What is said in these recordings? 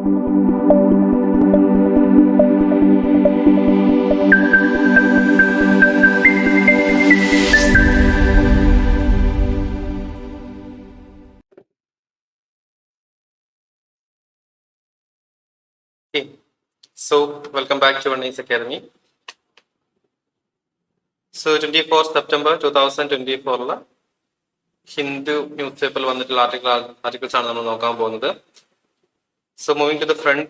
Okay, so welcome back to One Ace Academy. So 24 September 2024 Hindu news പേപ്പറിൽ വന്നിട്ടുള്ള articles ആണ് നമ്മൾ നോക്കാൻ പോകുന്നത്. So moving to the front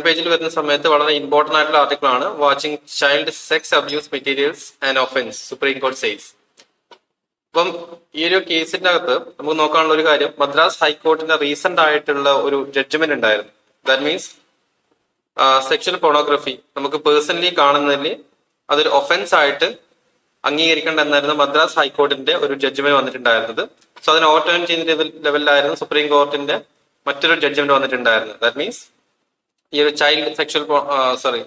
പേജിൽ വരുന്ന സമയത്ത് വളരെ ഇമ്പോർട്ടന്റ് ആയിട്ടുള്ള ആർട്ടിക്കിൾ ആണ്. Watching child sex abuse materials and offence, supreme കോടതി സെയ്സ്. അപ്പം ഈ ഒരു കേസിന്റെ അകത്ത് നമുക്ക് നോക്കാനുള്ള ഒരു കാര്യം, മദ്രാസ് ഹൈക്കോർട്ടിന്റെ റീസെന്റ് ആയിട്ടുള്ള ഒരു ജഡ്ജ്മെന്റ് ഉണ്ടായിരുന്നു. ദാറ്റ് മീൻസ് സെക്ഷൽ പോണോഗ്രഫി നമുക്ക് പേഴ്സണലി കാണുന്നതിൽ അതൊരു ഒഫൻസ് ആയിട്ട് അംഗീകരിക്കേണ്ട എന്നായിരുന്നു മദ്രാസ് ഹൈക്കോർട്ടിന്റെ ഒരു ജഡ്ജ്മെന്റ് വന്നിട്ടുണ്ടായിരുന്നത്. സോ അതിന് ഓവർടേൺ ചെയ്യുന്ന ലെവലിലായിരുന്നു സുപ്രീം കോർട്ടിന്റെ മറ്റൊരു ജഡ്ജ്മെന്റ് വന്നിട്ടുണ്ടായിരുന്നത്. ദാറ്റ് മീൻസ് ഈ ഒരു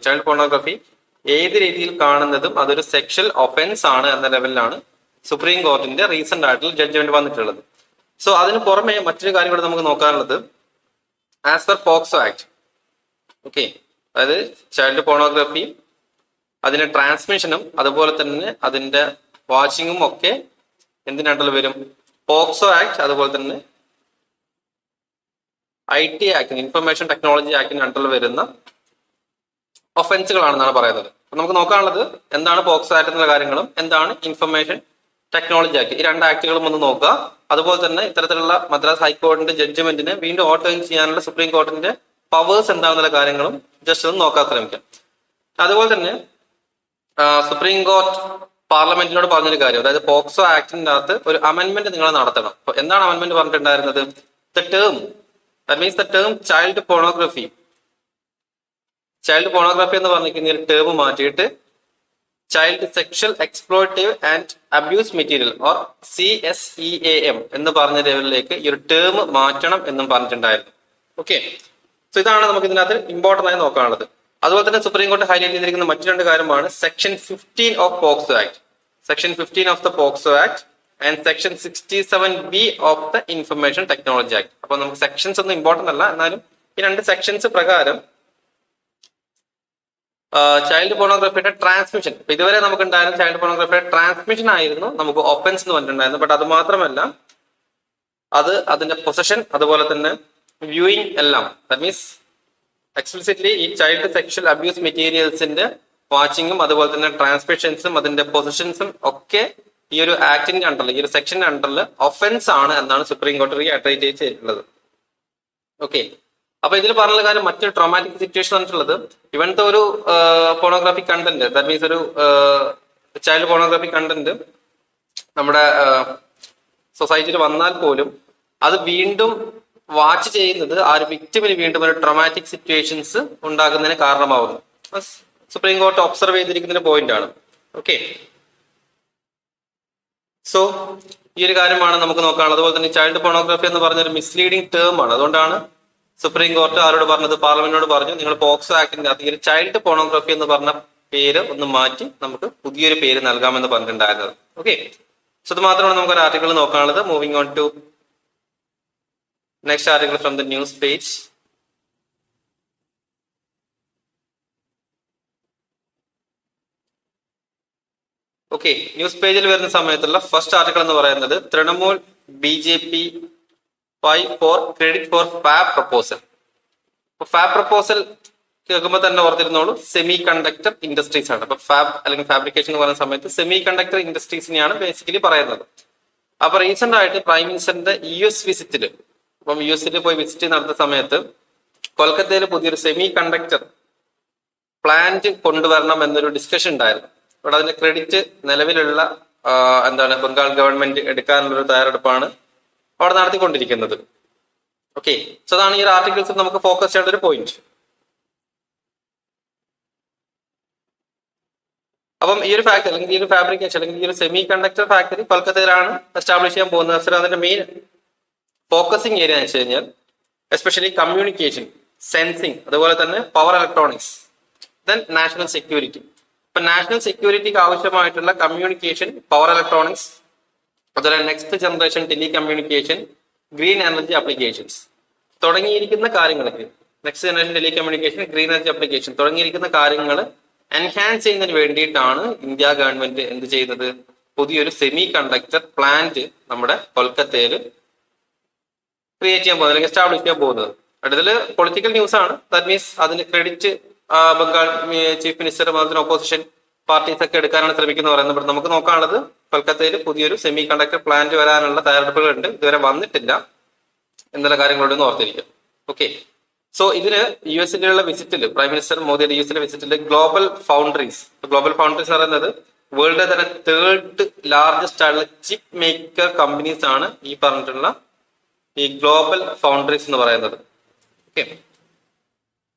ചൈൽഡ് പോണോഗ്രഫി ഏത് രീതിയിൽ കാണുന്നതും അതൊരു സെക്ഷൽ ഒഫൻസ് ആണ് എന്ന ലെവലിലാണ് സുപ്രീം കോർട്ടിന്റെ റീസെന്റ് ആയിട്ടുള്ള ജഡ്ജ്മെന്റ് വന്നിട്ടുള്ളത്. സോ അതിന് പുറമെ മറ്റൊരു കാര്യം കൂടെ നമുക്ക് നോക്കാനുള്ളത്, as per POCSO act, okay, അതായത് ചൈൽഡ് പോണോഗ്രഫി അതിന്റെ ട്രാൻസ്മിഷനും അതുപോലെ തന്നെ അതിന്റെ വാച്ചിങ്ങും ഒക്കെ എന്തിനണ്ടൽ വരും? പോക്സോ ആക്ട് അതുപോലെ തന്നെ IT ആക്ടിന്, ഇൻഫർമേഷൻ ടെക്നോളജി ആക്ടിന് അണ്ടറിൽ വരുന്ന ഒഫൻസുകളാണെന്നാണ് പറയുന്നത്. അപ്പൊ നമുക്ക് നോക്കാനുള്ളത് എന്താണ് പോക്സോ ആക്ട് എന്നുള്ള കാര്യങ്ങളും എന്താണ് ഇൻഫർമേഷൻ ടെക്നോളജി ആക്ട്, ഈ രണ്ട് ആക്ടുകളും ഒന്ന് നോക്കുക. അതുപോലെ തന്നെ ഇത്തരത്തിലുള്ള മദ്രാസ് ഹൈക്കോടതിന്റെ ജഡ്ജ്മെന്റിനെ വീണ്ടും ഓവർടേൺ ചെയ്യാനുള്ള സുപ്രീം കോടതിന്റെ പവേഴ്സ് എന്താണെന്നുള്ള കാര്യങ്ങളും ജസ്റ്റ് ഒന്ന് നോക്കാൻ ശ്രമിക്കാം. അതുപോലെ തന്നെ സുപ്രീം കോർട്ട് പാർലമെന്റിനോട് പറഞ്ഞൊരു കാര്യം, അതായത് പോക്സോ ആക്ടിന്റെ അകത്ത് ഒരു അമെന്റ്മെന്റ് നിങ്ങൾ നടത്തണം. അപ്പൊ എന്താണ് അമെന്റ്മെന്റ് പറഞ്ഞിട്ടുണ്ടായിരുന്നത്? That means the term child pornography എന്ന് പറഞ്ഞിരിക്കുന്ന ഒരു ടേം മാറ്റിയിട്ട് child sexual exploitative and abuse material or CSEAM എന്ന് പറഞ്ഞ ലെവലിലേക്ക് ഈ ഒരു ടേം മാറ്റണം എന്നും പറഞ്ഞിട്ടുണ്ടായിരുന്നു. ഓക്കെ, സോ ഇതാണ് നമുക്ക് ഇതിനകത്ത് ഇമ്പോർട്ടന്റ് ആയി നോക്കാനുള്ളത്. അതുപോലെ തന്നെ സുപ്രീം കോടതി ഹൈലൈറ്റ് ചെയ്തിരിക്കുന്ന മറ്റു രണ്ട് കാര്യമാണ് section 15 of POCSO act, section 15 of the POCSO act and section 67B of the information technology act. അപ്പൊ നമുക്ക് സെക്ഷൻസ് ഒന്നും ഇമ്പോർട്ടന്റ് അല്ല, എന്നാലും ഈ രണ്ട് സെക്ഷൻസ് പ്രകാരം ചൈൽഡ് പോണോഗ്രഫിയുടെ ട്രാൻസ്മിഷൻ, ഇതുവരെ നമുക്ക് ഉണ്ടായിരുന്ന ചൈൽഡ് പോണോഗ്രഫിയുടെ ട്രാൻസ്മിഷൻ ആയിരുന്നു നമുക്ക് ഒഫൻസ് എന്ന് പറഞ്ഞിട്ടുണ്ടായിരുന്നു. ബട്ട് അത് മാത്രമല്ല, അതിന്റെ പൊസഷൻ അതുപോലെ തന്നെ വ്യൂയിങ് എല്ലാം, ദാറ്റ് മീൻസ് എക്സ്പ്ലിസിറ്റ്ലി ഈ ചൈൽഡ് സെക്ഷൽ അബ്യൂസ് മെറ്റീരിയൽസിന്റെ വാച്ചിങ്ങും അതുപോലെ തന്നെ ട്രാൻസ്മിഷൻസും അതിന്റെ പൊസിഷൻസും ഒക്കെ ഈ ഒരു ആക്ടിന്റെ അണ്ടറിൽ, ഈ ഒരു സെക്ഷന്റെ അണ്ടറിൽ ഒഫൻസ് ആണ് എന്നാണ് സുപ്രീം കോടതി റീഅട്രേറ്റ് ചെയ്തിട്ടുള്ളത്. ഓക്കെ, അപ്പൊ ഇതിൽ പറഞ്ഞ കാര്യം മറ്റൊരു ട്രോമാറ്റിക് സിറ്റുവേഷൻ വന്നിട്ടുള്ളത്, ഇവനത്തെ ഒരു പോണോഗ്രാഫിക് കണ്ടന്റ്, ദാറ്റ് മീൻസ് ഒരു ചൈൽഡ് പോണോഗ്രാഫിക് കണ്ടന്റ് നമ്മുടെ സൊസൈറ്റിയിൽ വന്നാൽ പോലും അത് വീണ്ടും വാച്ച് ചെയ്യുന്നത് ആ ഒരു വിക്ടിമിന് വീണ്ടും ഒരു ട്രോമാറ്റിക് സിറ്റുവേഷൻസ് ഉണ്ടാകുന്നതിന് കാരണമാവുന്നു. സുപ്രീം കോർട്ട് ഒബ്സർവ് ചെയ്തിരിക്കുന്ന പോയിന്റ് ആണ്. ഓക്കെ, സോ ഈ ഒരു കാര്യമാണ് നമുക്ക് നോക്കാനുള്ളത്. അതുപോലെ തന്നെ ചൈൽഡ് പോണോഗ്രാഫി എന്ന് പറഞ്ഞൊരു മിസ്ലീഡിംഗ് ടേം ആണ്. അതുകൊണ്ടാണ് സുപ്രീം കോർട്ട് ആരോട് പറഞ്ഞത്? പാർലമെന്റിനോട് പറഞ്ഞു, നിങ്ങൾ പോക്സോ ആക്ടിന്റെ അകത്ത് ഈ ചൈൽഡ് പോണോഗ്രാഫി എന്ന് പറഞ്ഞ പേര് ഒന്ന് മാറ്റി നമുക്ക് പുതിയൊരു പേര് നൽകാമെന്ന് പറഞ്ഞിട്ടുണ്ടായിരുന്നത്. ഓക്കെ, സോ ഇത് മാത്രമാണ് നമുക്ക് ഒരു ആർട്ടിക്കിൾ നോക്കാനുള്ളത്. Moving on to next article from the news page. Okay, news പേജിൽ വരുന്ന സമയത്തുള്ള ഫസ്റ്റ് ആർട്ടിക്കിൾ എന്ന് പറയുന്നത് Trinamool BJP fight for credit for fab proposal. Fab proposal കേൾക്കുമ്പോൾ തന്നെ ഓർത്തിരുന്നോളൂ, സെമി കണ്ടക്ടർ ഇൻഡസ്ട്രീസ് ആണ്. അപ്പൊ ഫാബ് അല്ലെങ്കിൽ ഫാബ്രിക്കേഷൻ എന്ന് പറയുന്ന സമയത്ത് സെമി കണ്ടക്ടർ ഇൻഡസ്ട്രീസിനെയാണ് ബേസിക്കലി പറയുന്നത്. അപ്പൊ റീസെന്റ് ആയിട്ട് പ്രൈം മിനിസ്റ്ററിന്റെ US വിസിറ്റില്, അപ്പം US പോയി വിസിറ്റ് നടത്തുന്ന സമയത്ത് കൊൽക്കത്തയിൽ പുതിയൊരു സെമി കണ്ടക്ടർ പ്ലാന്റ് കൊണ്ടുവരണം എന്നൊരു ഡിസ്കഷൻ ഉണ്ടായിരുന്നു. ഇവിടെ അതിന്റെ ക്രെഡിറ്റ് നിലവിലുള്ള ബംഗാൾ ഗവൺമെന്റ് എടുക്കാനുള്ള ഒരു തയ്യാറെടുപ്പാണ് അവിടെ നടത്തിക്കൊണ്ടിരിക്കുന്നത്. ഓക്കെ, സോ അതാണ് ഈ ഒരു ആർട്ടിക്കിൾസ് നമുക്ക് ഫോക്കസ് ചെയ്യേണ്ട ഒരു പോയിന്റ്. അപ്പം ഈ ഒരു ഫാക്ടറി അല്ലെങ്കിൽ ഈ ഒരു ഫാബ്രിക്കേഷൻ അല്ലെങ്കിൽ ഈ ഒരു സെമി കണ്ടക്ടർ ഫാക്ടറി കൊൽക്കത്തയിലാണ് എസ്റ്റാബ്ലിഷ് ചെയ്യാൻ പോകുന്നത്. സോ അതിന്റെ മെയിൻ ഫോക്കസിങ് ഏരിയ എന്ന് വെച്ച് കഴിഞ്ഞാൽ എസ്പെഷ്യലി കമ്മ്യൂണിക്കേഷൻ, സെൻസിങ്, അതുപോലെ തന്നെ power electronics, then national security. ഇപ്പൊ നാഷണൽ സെക്യൂരിറ്റിക്ക് ആവശ്യമായിട്ടുള്ള കമ്മ്യൂണിക്കേഷൻ, പവർ ഇലക്ട്രോണിക്സ്, അതുപോലെ next generation telecommunication, green energy applications, തുടങ്ങിയിരിക്കുന്ന കാര്യങ്ങൾക്ക് next generation telecommunication, green energy application തുടങ്ങിയിരിക്കുന്ന കാര്യങ്ങൾ എൻഹാൻസ് ചെയ്യുന്നതിന് വേണ്ടിയിട്ടാണ് ഇന്ത്യ ഗവൺമെന്റ് എന്ത് ചെയ്യുന്നത്, പുതിയൊരു സെമി കണ്ടക്ടർ പ്ലാന്റ് നമ്മുടെ കൊൽക്കത്തയിൽ ക്രിയേറ്റ് ചെയ്യാൻ പോകുന്നത് അല്ലെങ്കിൽ എസ്റ്റാബ്ലിഷ് ചെയ്യാൻ പോകുന്നത്. അടുത്തതിൽ പൊളിറ്റിക്കൽ ന്യൂസ് ആണ്. ദാറ്റ് മീൻസ് അതിന് ക്രെഡിറ്റ് ബംഗാൾ ചീഫ് മിനിസ്റ്ററും അതിന് ഓപ്പോസിഷൻ പാർട്ടീസ് ഒക്കെ എടുക്കാനാണ് ശ്രമിക്കുന്നത് പറയുന്നത്. ബട്ട് നമുക്ക് നോക്കാനുള്ളത് കൊൽക്കത്തയിൽ പുതിയൊരു സെമി കണ്ടക്ടർ പ്ലാന്റ് വരാനുള്ള തയ്യാറെടുപ്പുകളുണ്ട്. ഇതുവരെ വന്നിട്ടില്ല എന്നുള്ള കാര്യങ്ങളോടൊന്ന് ഓർത്തിരിക്കും. ഓക്കെ, സോ ഇതിന് യു എസിലുള്ള വിസിറ്റിൽ പ്രൈം മിനിസ്റ്റർ മോദിയുടെ യു എസിലെ വിസിറ്റിൽ ഗ്ലോബൽ ഫൗണ്ടറീസ് എന്ന് പറയുന്നത് വേൾഡ് തന്നെ 3rd ലാർജസ്റ്റ് ആയിട്ടുള്ള ചിപ്പ് മേക്കർ കമ്പനീസ് ആണ് ഈ പറഞ്ഞിട്ടുള്ള ഈ ഗ്ലോബൽ ഫൗണ്ടറീസ് എന്ന് പറയുന്നത്. ഓക്കെ,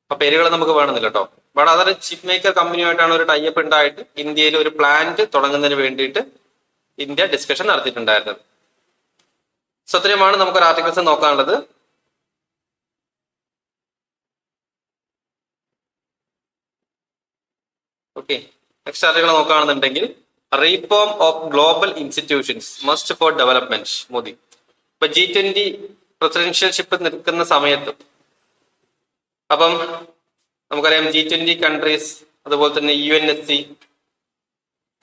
അപ്പൊ പേരുകൾ നമുക്ക് വേണമെന്നില്ല കേട്ടോ. ബട്ട് അതൊരു ചിപ്പ് മേക്കർ കമ്പനിയുമായിട്ടാണ് ഒരു ടൈപ്പ് ഉണ്ടായിട്ട് ഇന്ത്യയിൽ ഒരു പ്ലാന്റ് തുടങ്ങുന്നതിന് വേണ്ടിയിട്ട് ഇന്ത്യ ഡിസ്കഷൻ നടത്തിയിട്ടുണ്ടായിരുന്നത്. സോ ഇത്രയുമാണ് നമുക്കൊരു ആർട്ടിക്കിൾസ് നോക്കാനുള്ളത്. ഓക്കെ, നെക്സ്റ്റ് ആർട്ടിക്കിൾ നോക്കുകയാണെന്നുണ്ടെങ്കിൽ reform of global institutions must for development Modi. ഇപ്പൊ G20 പ്രസിഡൻഷ്യൽഷിപ്പ് നിൽക്കുന്ന സമയത്ത് അപ്പം നമുക്കറിയാം G20 കൺട്രീസ് അതുപോലെ തന്നെ UNSC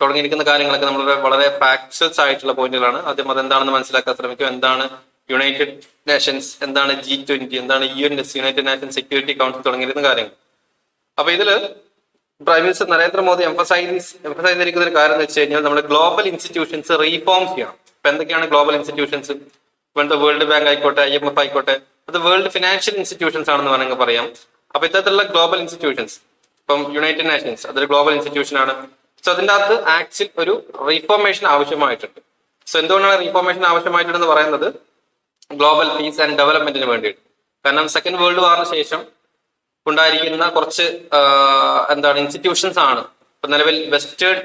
തുടങ്ങിയിരിക്കുന്ന കാര്യങ്ങളൊക്കെ നമ്മൾ വളരെ ഫാക്ച്വൽസ് ആയിട്ടുള്ള പോയിന്റുകളാണ്. ആദ്യം അതെന്താണെന്ന് മനസ്സിലാക്കാൻ ശ്രമിക്കും. എന്താണ് യുണൈറ്റഡ് നേഷൻസ്, എന്താണ് G20, എന്താണ് UNSC, united nations security council തുടങ്ങിയിരിക്കുന്ന കാര്യങ്ങൾ. അപ്പൊ ഇതില് പ്രൈം മിനിസ്റ്റർ നരേന്ദ്രമോദി എംഫസൈസ് ചെയ്തിരിക്കുന്ന ഒരു കാര്യം എന്ന് വെച്ച് കഴിഞ്ഞാൽ നമ്മുടെ ഗ്ലോബൽ ഇൻസ്റ്റിറ്റ്യൂഷൻസ് റീഫോം ചെയ്യണം. അപ്പൊ എന്തൊക്കെയാണ് ഗ്ലോബൽ ഇൻസ്റ്റിറ്റ്യൂഷൻസ്? ഇപ്പോഴത്തെ വേൾഡ് ബാങ്ക് ആയിക്കോട്ടെ, IMF ആയിക്കോട്ടെ, അത് വേൾഡ് ഫിനാൻഷ്യൽ ഇൻസ്റ്റിറ്റ്യൂഷൻസ് ആണെന്ന് വേണമെങ്കിൽ പറയാം. അപ്പൊ ഇത്തരത്തിലുള്ള ഗ്ലോബൽ ഇൻസ്റ്റിറ്റ്യൂഷൻസ്, ഇപ്പം യുണൈറ്റഡ് നേഷൻസ് അതൊരു ഗ്ലോബൽ ഇൻസ്റ്റിറ്റ്യൂഷൻ ആണ്. സോ അതിൻ്റെ അകത്ത് ആക്ച്വൽ ഒരു റീഫോർമേഷൻ ആവശ്യമായിട്ടുണ്ട്. സോ എന്തുകൊണ്ടാണ് റീഫോർമേഷൻ ആവശ്യമായിട്ടുണ്ടെന്ന് പറയുന്നത്? ഗ്ലോബൽ പീസ് ആൻഡ് ഡെവലപ്മെന്റിന് വേണ്ടിയിട്ട്. കാരണം സെക്കൻഡ് വേൾഡ് വാറിന് ശേഷം ഉണ്ടായിരിക്കുന്ന കുറച്ച് ഇൻസ്റ്റിറ്റ്യൂഷൻസ് ആണ് ഇപ്പൊ നിലവിൽ വെസ്റ്റേൺ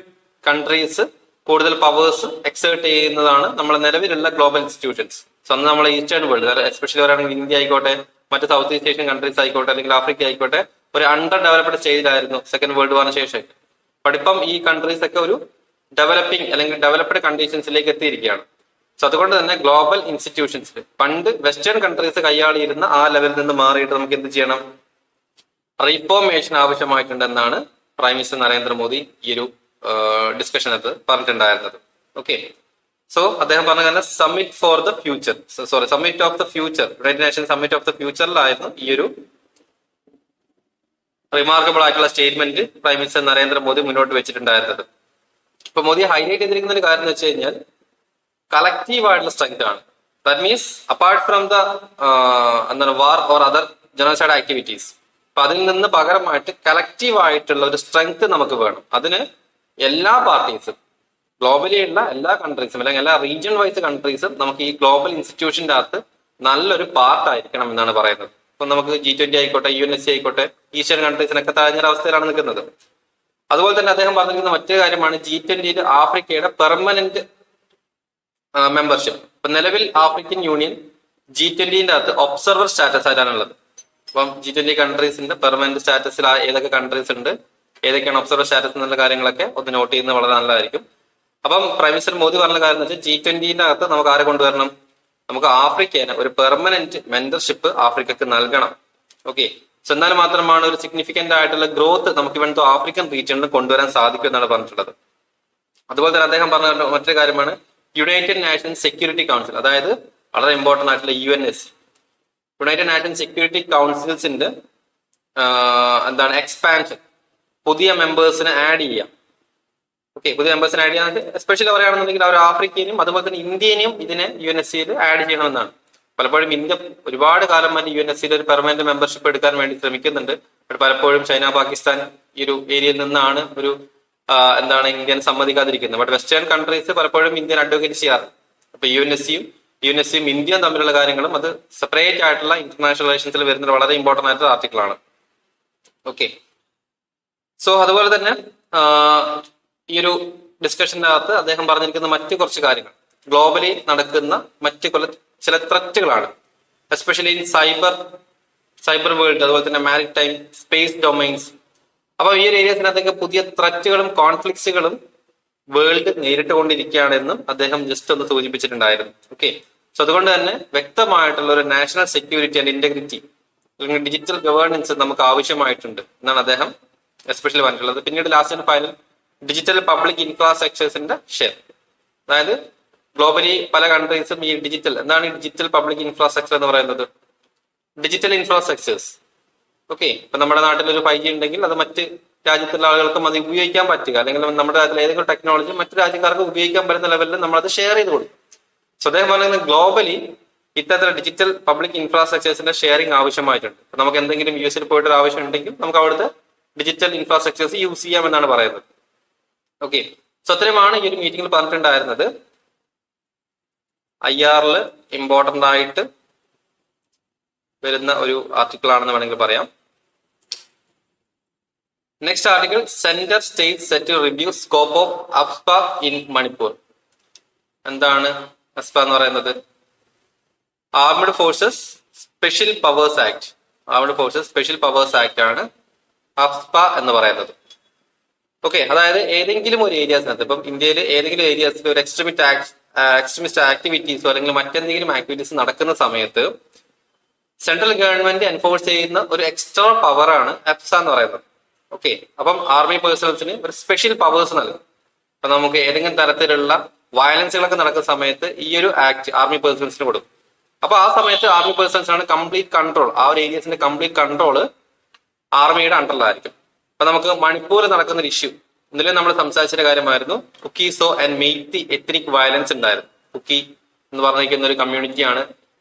കൺട്രീസ് കൂടുതൽ പവേഴ്സ് എക്സേർട്ട് ചെയ്യുന്നതാണ് നമ്മളെ നിലവിലുള്ള ഗ്ലോബൽ ഇൻസ്റ്റിറ്റ്യൂഷൻസ്. സോ അന്ന് നമ്മളെ ഈസ്റ്റേൺ വേൾഡ്, എസ്പെഷ്യലി പറയുകയാണെങ്കിൽ ഇന്ത്യ ആയിക്കോട്ടെ, മറ്റ് സൗത്ത് ഈസ്റ്റ് ഏഷ്യൻ കൺട്രീസ് ആയിക്കോട്ടെ, അല്ലെങ്കിൽ ആഫ്രിക്ക ആയിക്കോട്ടെ, ഒരു അണ്ടർ ഡെവലപ്ഡ് സ്റ്റേജിലായിരുന്നു സെക്കൻഡ് വേൾഡ് വാറിന് ശേഷം. ബട്ട് ഇപ്പം ഈ കൺട്രീസ് ഒക്കെ ഒരു ഡെവലപ്പിംഗ് അല്ലെങ്കിൽ ഡെവലപ്ഡ് കണ്ടീഷൻസിലേക്ക് എത്തിയിരിക്കുകയാണ്. സോ അതുകൊണ്ട് തന്നെ ഗ്ലോബൽ ഇൻസ്റ്റിറ്റ്യൂഷൻസിൽ പണ്ട് വെസ്റ്റേൺ കൺട്രീസ് കൈയാളിയിരുന്ന ആ ലെവലിൽ നിന്ന് മാറിയിട്ട് നമുക്ക് എന്ത് ചെയ്യണം? റീഫോർമേഷൻ ആവശ്യമായിട്ടുണ്ടെന്നാണ് പ്രൈം മിനിസ്റ്റർ നരേന്ദ്രമോദി ഈ ഒരു ഡിസ്കഷനകത്ത് പറഞ്ഞിട്ടുണ്ടായിരുന്നത്. ഓക്കെ, സോ അദ്ദേഹം പറഞ്ഞ summit for the future, summit of the future, United nation summit of the ഫ്യൂച്ചറിലായിരുന്നു ഈ ഒരു റിമാർക്കബിൾ ആയിട്ടുള്ള സ്റ്റേറ്റ്മെന്റ് പ്രൈം മിനിസ്റ്റർ നരേന്ദ്രമോദി മുന്നോട്ട് വെച്ചിട്ടുണ്ടായിരുന്നത്. ഇപ്പൊ മോദി ഹൈലൈറ്റ് ചെയ്തിരിക്കുന്ന ഒരു കാര്യം എന്ന് വെച്ച് കഴിഞ്ഞാൽ കളക്റ്റീവ് ആയിട്ടുള്ള സ്ട്രെങ്ത് ആണ്. That means apart from the war or other genocide activities, അപ്പൊ അതിൽ നിന്ന് പകരമായിട്ട് കളക്റ്റീവ് ആയിട്ടുള്ള ഒരു സ്ട്രെങ്ത് നമുക്ക് വേണം. അതിന് എല്ലാ പാർട്ടീസും, ഗ്ലോബലി ഉള്ള എല്ലാ കൺട്രീസും അല്ലെങ്കിൽ എല്ലാ റീജിയൻ വൈസ് കൺട്രീസും നമുക്ക് ഈ ഗ്ലോബൽ ഇൻസ്റ്റിറ്റ്യൂഷൻ്റെ അകത്ത് നല്ലൊരു പാർട്ടായിരിക്കണം എന്നാണ് പറയുന്നത്. ഇപ്പൊ നമുക്ക് G20 ആയിക്കോട്ടെ, UNSC ആയിക്കോട്ടെ, ഈസ്റ്റേൺ കൺട്രീസിനൊക്കെ താഴ്ന്നൊരവസ്ഥയിലാണ് നിൽക്കുന്നത്. അതുപോലെ തന്നെ അദ്ദേഹം പറഞ്ഞിരിക്കുന്ന മറ്റൊരു കാര്യമാണ് G20 ആഫ്രിക്കയുടെ പെർമനന്റ് മെമ്പർഷിപ്പ്. ഇപ്പൊ നിലവിൽ ആഫ്രിക്കൻ യൂണിയൻ G20 അകത്ത് ഒബ്സർവർ സ്റ്റാറ്റസ് ആയിട്ടാണുള്ളത്. അപ്പം G20 കൺട്രീസിന്റെ പെർമനന്റ് സ്റ്റാറ്റസിൽ ഏതൊക്കെ കൺട്രീസ് ഉണ്ട്, ഏതൊക്കെയാണ് ഒബ്സർവർ സ്റ്റാറ്റസ് എന്നുള്ള കാര്യങ്ങളൊക്കെ ഒന്ന് നോട്ട് ചെയ്യുന്നത് വളരെ നല്ലതായിരിക്കും. അപ്പം പ്രൈം മിനിസ്റ്റർ മോദി പറഞ്ഞ കാര്യം എന്ന് വെച്ചാൽ G20 അകത്ത് നമുക്ക് ആരെ കൊണ്ടുവരണം? നമുക്ക് ആഫ്രിക്കേനെ ഒരു പെർമനന്റ് മെന്റർഷിപ്പ് ആഫ്രിക്കക്ക് നൽകണം. ഓക്കെ, സോ എന്നാൽ മാത്രമാണ് ഒരു സിഗ്നിഫിക്കന്റ് ആയിട്ടുള്ള ഗ്രോത്ത് നമുക്ക് ഇവൻതോ ആഫ്രിക്കൻ റീജിയനിൽ കൊണ്ടുവരാൻ സാധിക്കും എന്നാണ് പറഞ്ഞിട്ടുള്ളത്. അതുപോലെ തന്നെ അദ്ദേഹം പറഞ്ഞ മറ്റൊരു കാര്യമാണ് യുണൈറ്റഡ് നേഷൻസ് സെക്യൂരിറ്റി കൗൺസിൽ, അതായത് വളരെ ഇമ്പോർട്ടന്റ് ആയിട്ടുള്ള UNSC, യുണൈറ്റഡ് നേഷൻസ് സെക്യൂരിറ്റി കൗൺസിൽസിന്റെ എക്സ്പാൻഷൻ, പുതിയ മെമ്പേഴ്സിനെ ആഡ് ചെയ്യാം. ഓക്കെ, പുതിയ മെമ്പേഴ്സിനെ ആഡ് ചെയ്യാൻ എസ്പെഷ്യലി പറയുകയാണെന്നുണ്ടെങ്കിൽ അവർ ആഫ്രിക്കയിലും അതുപോലെ തന്നെ ഇന്ത്യനെയും ഇതിനെ UNSCയിൽ ആഡ് ചെയ്യണമെന്നാണ്. പലപ്പോഴും ഇന്ത്യ ഒരുപാട് കാലം വരെ UNSCയിൽ ഒരു പെർമനന്റ് മെമ്പർഷിപ്പ് എടുക്കാൻ വേണ്ടി ശ്രമിക്കുന്നുണ്ട്. പലപ്പോഴും ചൈന, പാകിസ്ഥാൻ ഈ ഒരു ഏരിയയിൽ നിന്നാണ് ഒരു ഇന്ത്യൻ സമ്മതിക്കാതിരിക്കുന്നത്. ബട്ട് വെസ്റ്റേൺ കൺട്രീസ് പലപ്പോഴും ഇന്ത്യൻ അഡ്വക്കേറ്റ് ചെയ്യാറ്. അപ്പൊ UNSCയും ഇന്ത്യയും തമ്മിലുള്ള കാര്യങ്ങളും അത് സെപ്പറേറ്റ് ആയിട്ടുള്ള ഇന്റർനാഷണൽ റിലേഷൻസിൽ വരുന്ന വളരെ ഇമ്പോർട്ടന്റ് ആയിട്ടുള്ള ആർട്ടിക്കിൾ ആണ്. ഓക്കെ, സോ അതുപോലെ തന്നെ ഈ ഒരു ഡിസ്കഷന്റെ അകത്ത് അദ്ദേഹം പറഞ്ഞിരിക്കുന്ന മറ്റു കുറച്ച് കാര്യങ്ങൾ ഗ്ലോബലി നടക്കുന്ന ചില ത്രെറ്റുകളാണ്, എസ്പെഷ്യലി ഇൻ സൈബർ വേൾഡ്, അതുപോലെ തന്നെ മാരിടൈം, സ്പേസ് ഡൊമൈൻസ്. അപ്പൊ ഈ ഒരു ഏരിയസിനകത്തേക്ക് പുതിയ ത്രെറ്റുകളും കോൺഫ്ലിക്ട്സുകളും വേൾഡ് നേരിട്ടുകൊണ്ടിരിക്കുകയാണെന്നും അദ്ദേഹം ജസ്റ്റ് ഒന്ന് സൂചിപ്പിച്ചിട്ടുണ്ടായിരുന്നു. ഓക്കെ, സോ അതുകൊണ്ട് തന്നെ വ്യക്തമായിട്ടുള്ള ഒരു നാഷണൽ സെക്യൂരിറ്റി ആൻഡ് ഇന്റഗ്രിറ്റി അല്ലെങ്കിൽ ഡിജിറ്റൽ ഗവേണൻസ് നമുക്ക് ആവശ്യമായിട്ടുണ്ട് എന്നാണ് അദ്ദേഹം എസ്പെഷ്യലി പറഞ്ഞിട്ടുള്ളത്. പിന്നീട് last and final digital public ഇൻഫ്രാസ്ട്രക്ചേഴ്സിന്റെ ഷെയർ. അതായത് ഗ്ലോബലി പല കൺട്രീസും ഈ ഡിജിറ്റൽ, എന്താണ് ഈ ഡിജിറ്റൽ പബ്ലിക് ഇൻഫ്രാസ്ട്രക്ചർ എന്ന് പറയുന്നത്? Digital infrastructures. ഓക്കെ, ഇപ്പൊ നമ്മുടെ നാട്ടിൽ ഒരു 5G ഉണ്ടെങ്കിൽ അത് മറ്റ് രാജ്യത്തുള്ള ആളുകൾക്കും അത് ഉപയോഗിക്കാൻ പറ്റുക, അല്ലെങ്കിൽ നമ്മുടെ രാജ്യത്തിൽ ഏതെങ്കിലും ടെക്നോളജി മറ്റു രാജ്യക്കാർക്ക് ഉപയോഗിക്കാൻ പറ്റുന്ന ലെവലിൽ നമ്മൾ അത് ഷെയർ ചെയ്ത് കൊടുക്കും. സോ അദ്ദേഹം പറയുന്നത് ഗ്ലോബലി ഇത്തരത്തിലുള്ള ഡിജിറ്റൽ പബ്ലിക് ഇൻഫ്രാസ്ട്രക്ചേഴ്സിന്റെ ഷെയറിംഗ് ആവശ്യമായിട്ടുണ്ട്. നമുക്ക് എന്തെങ്കിലും യുഎസിൽ പോയിട്ട് ഒരു ആവശ്യം ഉണ്ടെങ്കിൽ നമുക്ക് അവിടുത്തെ ഡിജിറ്റൽ ഇൻഫ്രാസ്ട്രക്ചേഴ്സ് യൂസ് ചെയ്യാം എന്നാണ് പറയുന്നത്. ഓക്കെ, സോ അത്രയുമാണ് ഈ ഒരു മീറ്റിംഗിൽ പറഞ്ഞിട്ടുണ്ടായിരുന്നത്. IR ഇമ്പോർട്ടന്റ് ആയിട്ട് വരുന്ന ഒരു ആർട്ടിക്കിൾ ആണെന്ന് വേണമെങ്കിൽ പറയാം. Next article, centre state set review scope of AFSPA in Manipur. എന്താണ് അഫ്സ്പ എന്ന് പറയുന്നത്? Armed forces special powers act. Armed forces special powers act ആണ് അഫ്സ്പ എന്ന് പറയുന്നത്. ഓക്കെ, അതായത് ഏതെങ്കിലും ഒരു ഏരിയാസിനകത്ത്, ഇപ്പം ഇന്ത്യയിൽ ഏതെങ്കിലും ഏരിയാസിൽ ഒരു എക്സ്ട്രീമിസ്റ്റ് ആക്ടിവിറ്റീസോ അല്ലെങ്കിൽ മറ്റെന്തെങ്കിലും ആക്ടിവിറ്റീസ് നടക്കുന്ന സമയത്ത് സെൻട്രൽ ഗവൺമെന്റ് എൻഫോഴ്സ് ചെയ്യുന്ന ഒരു എക്സ്ട്രാ പവറാണ് അഫ്സ എന്ന് പറയുന്നത്. ഓക്കെ, അപ്പം ആർമി പേഴ്സണൽസിന് ഒരു സ്പെഷ്യൽ പവേഴ്സ് നൽകും. അപ്പൊ നമുക്ക് ഏതെങ്കിലും തരത്തിലുള്ള വയലൻസുകളൊക്കെ നടക്കുന്ന സമയത്ത് ഈ ഒരു ആക്ട് ആർമി പേഴ്സണൽസിന് കൊടുക്കും. അപ്പൊ ആ സമയത്ത് ആർമി പേഴ്സൺസാണ് കംപ്ലീറ്റ് കൺട്രോൾ, ആ ഒരു ഏരിയസിന്റെ കംപ്ലീറ്റ് കൺട്രോള് ആർമിയുടെ അണ്ടറിലായിരിക്കും. അപ്പൊ നമുക്ക് മണിപ്പൂരിൽ നടക്കുന്ന ഒരു ഇഷ്യൂ ഇന്നലെ നമ്മൾ സംസാരിച്ച കാര്യമായിരുന്നു. കുക്കീസോ ആൻഡ് മെയ്തി എത്നിക് വയലൻസ് ഉണ്ടായിരുന്നു. കുക്കി എന്ന് പറഞ്ഞിരിക്കുന്ന ഒരു കമ്മ്യൂണിറ്റിയാണ്,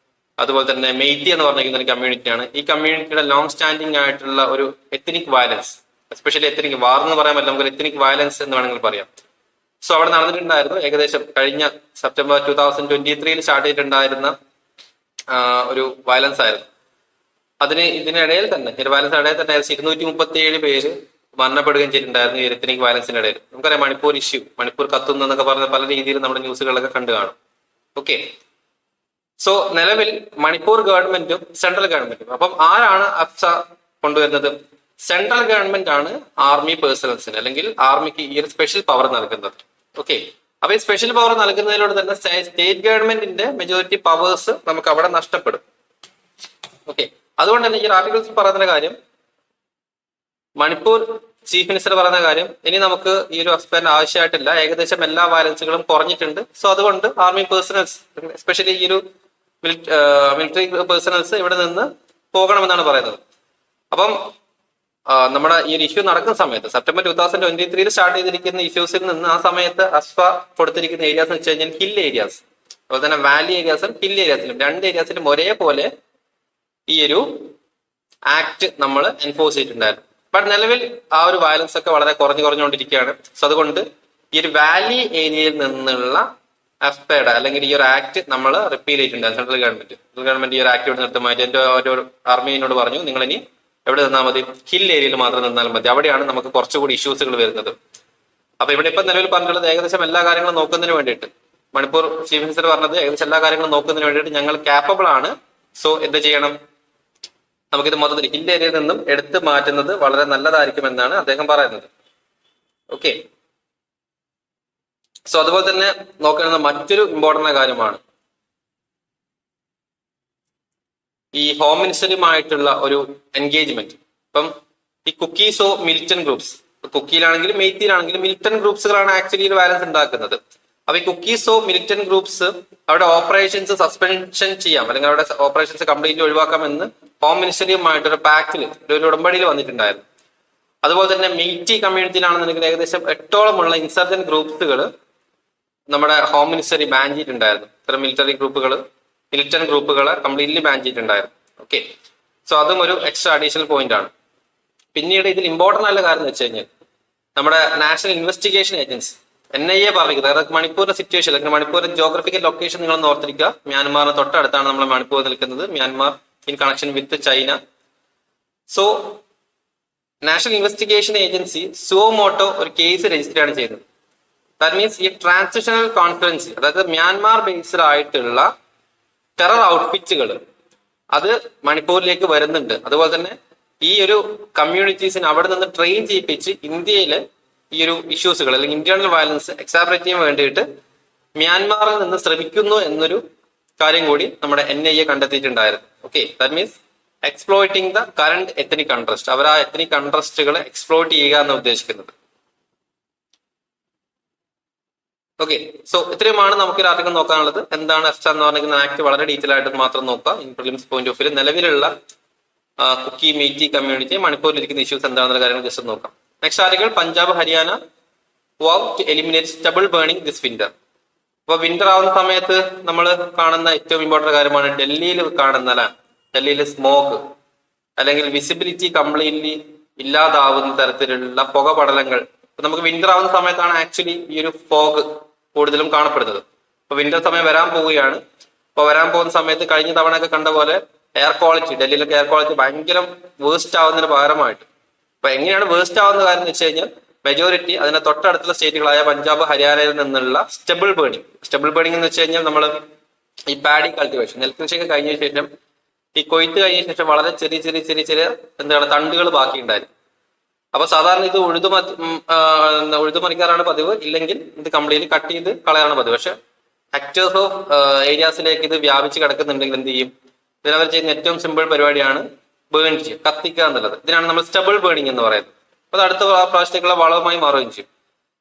അതുപോലെ തന്നെ മെയ്തി എന്ന് പറഞ്ഞിരിക്കുന്ന ഒരു കമ്മ്യൂണിറ്റിയാണ്. ഈ കമ്മ്യൂണിറ്റിയുടെ ലോങ് സ്റ്റാൻഡിങ് ആയിട്ടുള്ള ഒരു എത്നിക് വയലൻസ്, എസ്പെഷ്യലി എത്നിക് വാർ എന്ന് പറയാൻ പറ്റില്ല, നമുക്ക് എത്നിക് വയലൻസ് എന്ന് വേണമെങ്കിൽ പറയാം. സോ അവിടെ നടന്നിട്ടുണ്ടായിരുന്നു. ഏകദേശം കഴിഞ്ഞ സെപ്റ്റംബർ 2023 സ്റ്റാർട്ട് ചെയ്തിട്ടുണ്ടായിരുന്ന ഒരു വയലൻസ് ആയിരുന്നു. ഇതിനിടയിൽ തന്നെ ഈ വയലൻസ് ഇടയിൽ തന്നെ 237 പേര് മരണപ്പെടുകയും ചെയ്തിട്ടുണ്ടായിരുന്നു ഈ എത്നിക് വയലൻസിന്റെ ഇടയിൽ. നമുക്കറിയാം മണിപ്പൂർ ഇഷ്യൂ, മണിപ്പൂർ കത്തുന്നു എന്നൊക്കെ പറഞ്ഞ പല രീതിയിൽ നമ്മുടെ ന്യൂസുകളൊക്കെ കണ്ടു കാണും. ഓക്കെ, സോ നിലവിൽ മണിപ്പൂർ ഗവൺമെന്റും സെൻട്രൽ ഗവൺമെന്റും, അപ്പം ആരാണ് അഫ്സ കൊണ്ടുവരുന്നത്? സെൻട്രൽ ഗവൺമെന്റ് ആണ് ആർമി പേഴ്സണൽസിന് അല്ലെങ്കിൽ ആർമിക്ക് ഈ ഒരു സ്പെഷ്യൽ പവർ നൽകുന്നത്. ഓക്കെ, അപ്പൊ ഈ സ്പെഷ്യൽ പവർ നൽകുന്നതിലൂടെ തന്നെ സ്റ്റേറ്റ് ഗവൺമെന്റിന്റെ മെജോറിറ്റി പവേഴ്സ് നമുക്ക് അവിടെ നഷ്ടപ്പെടും. ഓക്കെ, അതുകൊണ്ട് തന്നെ ഈ ആർട്ടിക്കിൾസ് പറയുന്ന കാര്യം, മണിപ്പൂർ ചീഫ് മിനിസ്റ്റർ പറയുന്ന കാര്യം, ഇനി നമുക്ക് ഈ ഒരു അഫ്സ്പന്റെ ആവശ്യമായിട്ടില്ല, ഏകദേശം എല്ലാ വയലൻസുകളും കുറഞ്ഞിട്ടുണ്ട്. സോ അതുകൊണ്ട് ആർമി പേഴ്സണൽസ്, എസ്പെഷ്യലി ഈ ഒരു മിലിറ്ററി പേഴ്സണൽസ് ഇവിടെ നിന്ന് പോകണമെന്നാണ് പറയുന്നത്. അപ്പം നമ്മുടെ ഈ ഒരു ഇഷ്യൂ നടക്കുന്ന സമയത്ത് സെപ്റ്റംബർ 2023 സ്റ്റാർട്ട് ചെയ്തിരിക്കുന്ന ഇഷ്യൂസിൽ നിന്ന് ആ സമയത്ത് അഫ്സ്പ കൊടുത്തിരിക്കുന്ന ഏരിയാസ് എന്ന് വെച്ച് കഴിഞ്ഞാൽ ഹിൽ ഏരിയാസ്, അതുപോലെ തന്നെ വാലി ഏരിയാസും ഹിൽ ഏരിയാസിലും, രണ്ട് ഏരിയാസിലും ഒരേപോലെ ഈ ഒരു ആക്ട് നമ്മൾ എൻഫോഴ്സ് ചെയ്തിട്ടുണ്ടായിരുന്നു. ബട്ട് നിലവിൽ ആ ഒരു വയലൻസ് ഒക്കെ വളരെ കുറഞ്ഞുകൊണ്ടിരിക്കുകയാണ്. സോ അതുകൊണ്ട് ഈ ഒരു വാലി ഏരിയയിൽ നിന്നുള്ള അഫ്സ്പയുടെ അല്ലെങ്കിൽ ഈ ഒരു ആക്ട് നമ്മൾ റിപ്പീൽ ചെയ്തിട്ടുണ്ട്. സെൻട്രൽ ഗവൺമെന്റ് ഈ ഒരു ആക്ട് ഇവിടെ നിർത്തി മാറ്റി എന്റെ ഒരു ആർമിയോട് പറഞ്ഞു, നിങ്ങൾ ഇനി എവിടെ നിന്നാൽ മതി? ഹിൽ ഏരിയയിൽ മാത്രം നിന്നാലും മതി, അവിടെയാണ് നമുക്ക് കുറച്ചുകൂടി ഇഷ്യൂസുകൾ വരുന്നത്. അപ്പൊ ഇവിടെ ഇപ്പം നിലവിൽ പറഞ്ഞിട്ടുള്ളത് ഏകദേശം എല്ലാ കാര്യങ്ങളും നോക്കുന്നതിന് വേണ്ടിയിട്ട്, മണിപ്പൂർ ചീഫ് മിനിസ്റ്റർ പറഞ്ഞത് ഏകദേശം എല്ലാ കാര്യങ്ങളും നോക്കുന്നതിന് വേണ്ടിയിട്ട് ഞങ്ങൾ കാപ്പബിൾ ആണ്. സോ എന്ത് ചെയ്യണം? നമുക്കിത് മൊത്തത്തിൽ ഹിൽ ഏരിയയിൽ നിന്നും എടുത്തു മാറ്റുന്നത് വളരെ നല്ലതായിരിക്കും എന്നാണ് അദ്ദേഹം പറയുന്നത്. ഓക്കെ, സോ അതുപോലെ തന്നെ നോക്കേണ്ട മറ്റൊരു ഇമ്പോർട്ടന്റ് കാര്യമാണ് ഈ ഹോം മിനിസ്റ്ററുമായിട്ടുള്ള ഒരു എൻഗേജ്മെന്റ്. ഇപ്പം ഈ കുക്കീസോ മിലിറ്റന്റ് ഗ്രൂപ്പ്സ്, കുക്കിയിലാണെങ്കിലും മെയ്ത്തിയിലാണെങ്കിലും മിലിറ്റന്റ് ഗ്രൂപ്പ്സുകളാണ് ആക്ച്വലി ഒരു വയലൻസ് ഉണ്ടാക്കുന്നത്. അപ്പൊ ഈ കുക്കീസോ മിലിറ്റന്റ് ഗ്രൂപ്പ്സ് അവരുടെ ഓപ്പറേഷൻസ് സസ്പെൻഷൻ ചെയ്യാം, അല്ലെങ്കിൽ അവരുടെ ഓപ്പറേഷൻസ് കംപ്ലീറ്റ്ലി ഒഴിവാക്കാമെന്ന് ഹോം മിനിസ്റ്ററിയുമായിട്ടൊരു പാക്റ്റിൽ ഒരു ഉടമ്പടിയിൽ വന്നിട്ടുണ്ടായിരുന്നു. അതുപോലെ തന്നെ മെയ്റ്റി കമ്മ്യൂണിറ്റിയിലാണെന്നുണ്ടെങ്കിൽ ഏകദേശം 8ഓളമുള്ള ഇൻസർജന്റ് ഗ്രൂപ്പ്സുകൾ നമ്മുടെ ഹോം മിനിസ്റ്ററി ബാൻ ചെയ്തിട്ടുണ്ടായിരുന്നു. ഇത്തരം മിലിറ്റന്റ് ഗ്രൂപ്പുകളെ കംപ്ലീറ്റ്ലി ബാൻ ചെയ്തിട്ടുണ്ടായിരുന്നു. ഓക്കെ, സോ അതും ഒരു എക്സ്ട്രാ അഡീഷണൽ പോയിന്റ് ആണ്. പിന്നീട് ഇതിൽ ഇമ്പോർട്ടന്റ് ആയ കാര്യം എന്ന് വെച്ച് കഴിഞ്ഞാൽ നമ്മുടെ നാഷണൽ ഇൻവെസ്റ്റിഗേഷൻ ഏജൻസി NIA പറഞ്ഞിരിക്കുന്നത്, അതായത് മണിപ്പൂരിന്റെ സിറ്റുവേഷൻ അല്ലെങ്കിൽ മണിപ്പൂരിന്റെ ജോഗ്രഫിക്കൽ ലൊക്കേഷൻ നിങ്ങൾ ഓർത്തിരിക്കുക. മ്യാൻമാറിന് തൊട്ടടുത്താണ് നമ്മൾ മണിപ്പൂർ നിൽക്കുന്നത്, Myanmar in connection with China. So national investigation agency suo motu ഒരു കേസ് രജിസ്റ്റർ ആണ് ചെയ്യുന്നത്. ദാറ്റ് മീൻസ് ഈ ട്രാൻസിഷണൽ കോൺഫറൻസ്, അതായത് മ്യാൻമാർ ബേസ്ഡ് ആയിട്ടുള്ള ടെറർ ഔട്ട്ഫിറ്റുകൾ അത് മണിപ്പൂരിലേക്ക് വരുന്നുണ്ട്. അതുപോലെ തന്നെ ഈ ഒരു കമ്മ്യൂണിറ്റീസിന് അവിടെ നിന്ന് ട്രെയിൻ ചെയ്യിപ്പിച്ച് ഇന്ത്യയിലെ ഈ ഒരു ഇഷ്യൂസുകൾ അല്ലെങ്കിൽ ഇന്റേണൽ വയലൻസ് എക്സാബറേറ്റ് ചെയ്യാൻ വേണ്ടിയിട്ട് മ്യാൻമാറിൽ നിന്ന് ശ്രമിക്കുന്നു എന്നൊരു കാര്യം കൂടി നമ്മുടെ NIA കണ്ടെത്തിയിട്ടുണ്ടായിരുന്നു. Okay, that means exploiting the current ethnic untrust. അവർ ആ എത്നിക് അൺട്രസ്റ്റുകളെ എക്സ്പ്ലോയിറ്റ് ചെയ്യുക എന്ന് ഉദ്ദേശിക്കുന്നത്. ഓക്കെ, സോ ഇത്രയുമാണ് നമുക്ക് ഒരു ആർട്ടിക്കിൾ നോക്കാനുള്ളത്. എന്താണ് എഫ്സ എന്ന് പറഞ്ഞിരിക്കുന്ന ആക്ട് വളരെ ഡീറ്റെയിൽ ആയിട്ട് മാത്രം നോക്കാം. In prelims point of view നിലവിലുള്ള കുക്കി മേറ്റി കമ്മ്യൂണിറ്റി മണിപ്പൂരിൽ ഇരിക്കുന്ന ഇഷ്യൂസ് എന്താണെന്നുള്ള കാര്യങ്ങൾ ജസ്റ്റ് നോക്കാം. Next article, Punjab Haryana vow to eliminate stubble burning this winter. അപ്പൊ വിന്റർ ആവുന്ന സമയത്ത് നമ്മൾ കാണുന്ന ഏറ്റവും ഇമ്പോർട്ടന്റ് കാര്യമാണ് ഡൽഹിയിൽ കാണുന്ന ഡൽഹിയിൽ സ്മോക്ക് അല്ലെങ്കിൽ വിസിബിലിറ്റി കംപ്ലീറ്റ്ലി ഇല്ലാതാവുന്ന തരത്തിലുള്ള പുകപടലങ്ങൾ. നമുക്ക് വിന്റർ ആവുന്ന സമയത്താണ് ആക്ച്വലി ഈ ഒരു ഫോഗ് കൂടുതലും കാണപ്പെടുന്നത്. അപ്പൊ വിന്റർ സമയം വരാൻ പോവുകയാണ്. അപ്പൊ വരാൻ പോകുന്ന സമയത്ത് കഴിഞ്ഞ തവണയൊക്കെ കണ്ട പോലെ എയർ ക്വാളിറ്റി, ഡൽഹിയിലൊക്കെ എയർ ക്വാളിറ്റി ഭയങ്കര വേസ്റ്റ് ആവുന്നതിന് പകരമായിട്ട് അപ്പൊ എങ്ങനെയാണ് വേസ്റ്റ് ആവുന്ന കാര്യം എന്ന് വെച്ച് കഴിഞ്ഞാൽ മെജോറിറ്റി അതിന്റെ തൊട്ടടുത്തുള്ള സ്റ്റേറ്റുകളായ പഞ്ചാബ് ഹരിയാനയിൽ നിന്നുള്ള സ്റ്റബിൾ ബേണിംഗ് എന്ന് വെച്ച് കഴിഞ്ഞാൽ നമ്മൾ ഈ പാഡി കൾട്ടിവേഷൻ, നെൽകൃഷിയൊക്കെ കഴിഞ്ഞ ശേഷം ഈ കൊയ്ത്ത് കഴിഞ്ഞ ശേഷം വളരെ ചെറിയ എന്താണ് തണ്ടുകൾ ബാക്കി ഉണ്ടായിരുന്നു. അപ്പൊ സാധാരണ ഇത് ഉഴുതുമറിക്കാറാണ് പതിവ്, ഇല്ലെങ്കിൽ ഇത് കംപ്ലീറ്റ്ലി കട്ട് ചെയ്ത് കളയാറാണ് പതിവ്. പക്ഷെ ഹെക്ടേഴ്സ് ഓഫ് ഏരിയാസിലേക്ക് ഇത് വ്യാപിച്ച് കിടക്കുന്നുണ്ടെങ്കിൽ എന്ത് ചെയ്യും? ഇതിനവർ ചെയ്യുന്ന ഏറ്റവും സിമ്പിൾ പരിപാടിയാണ് ബേൺ ചെയ്യുക, കത്തിക്കുക എന്നുള്ളത്. ഇതിനാണ് നമ്മൾ സ്റ്റബിൾ ബേണിംഗ് എന്ന് പറയുന്നത്. അപ്പൊ അത് അടുത്ത പ്രാവശ്യത്തേക്കുള്ള വളവുമായി മാറുകയും ചെയ്യും.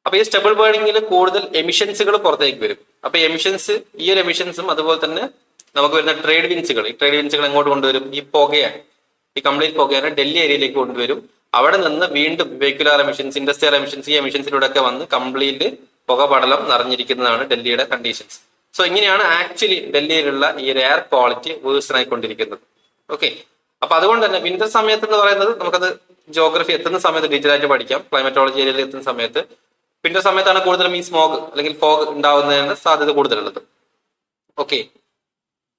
അപ്പൊ ഈ സ്റ്റബിൾ ബേണിംഗിൽ കൂടുതൽ എമിഷൻസുകൾ പുറത്തേക്ക് വരും. അപ്പൊ ഈ ഒരു എമിഷൻസും അതുപോലെ തന്നെ നമുക്ക് വരുന്ന ട്രേഡ് വിൻസുകൾ, ഈ ട്രേഡ് വിൻസുകൾ എങ്ങോട്ട് കൊണ്ടുവരും? ഈ പുകയാണ്, ഈ കംപ്ലീറ്റ് പുകയാണ് ഡൽഹി ഏരിയയിലേക്ക് കൊണ്ടുവരും. അവിടെ നിന്ന് വീണ്ടും വെഹിക്കുലർ എമിഷൻസ്, ഇൻഡസ്ട്രിയൽ എമിഷൻസ്, ഈ എമിഷൻസിലൂടെ ഒക്കെ വന്ന് കംപ്ലീറ്റ് പുകപടലം നിറഞ്ഞിരിക്കുന്നതാണ് ഡൽഹിയുടെ കണ്ടീഷൻസ്. സോ ഇങ്ങനെയാണ് ആക്ച്വലി ഡൽഹിയിലുള്ള ഈ ഒരു എയർ ക്വാളിറ്റി വേഴ്സണായിക്കൊണ്ടിരിക്കുന്നത്. ഓക്കെ, അപ്പൊ അതുകൊണ്ട് തന്നെ വിന്റർ സമയത്ത് എന്ന് പറയുന്നത് നമുക്കത് ജോഗ്രഫി എത്തുന്ന സമയത്ത് ഡീറ്റെയിൽ ആയിട്ട് പഠിക്കാം. ക്ലൈമറ്റോളജി ഏരിയയിൽ എത്തുന്ന സമയത്ത് വിന്റർ സമയത്താണ് കൂടുതലും ഈ സ്മോഗ് അല്ലെങ്കിൽ ഫോഗ് ഉണ്ടാവുന്നതിന് സാധ്യത കൂടുതലുള്ളത്. ഓക്കെ,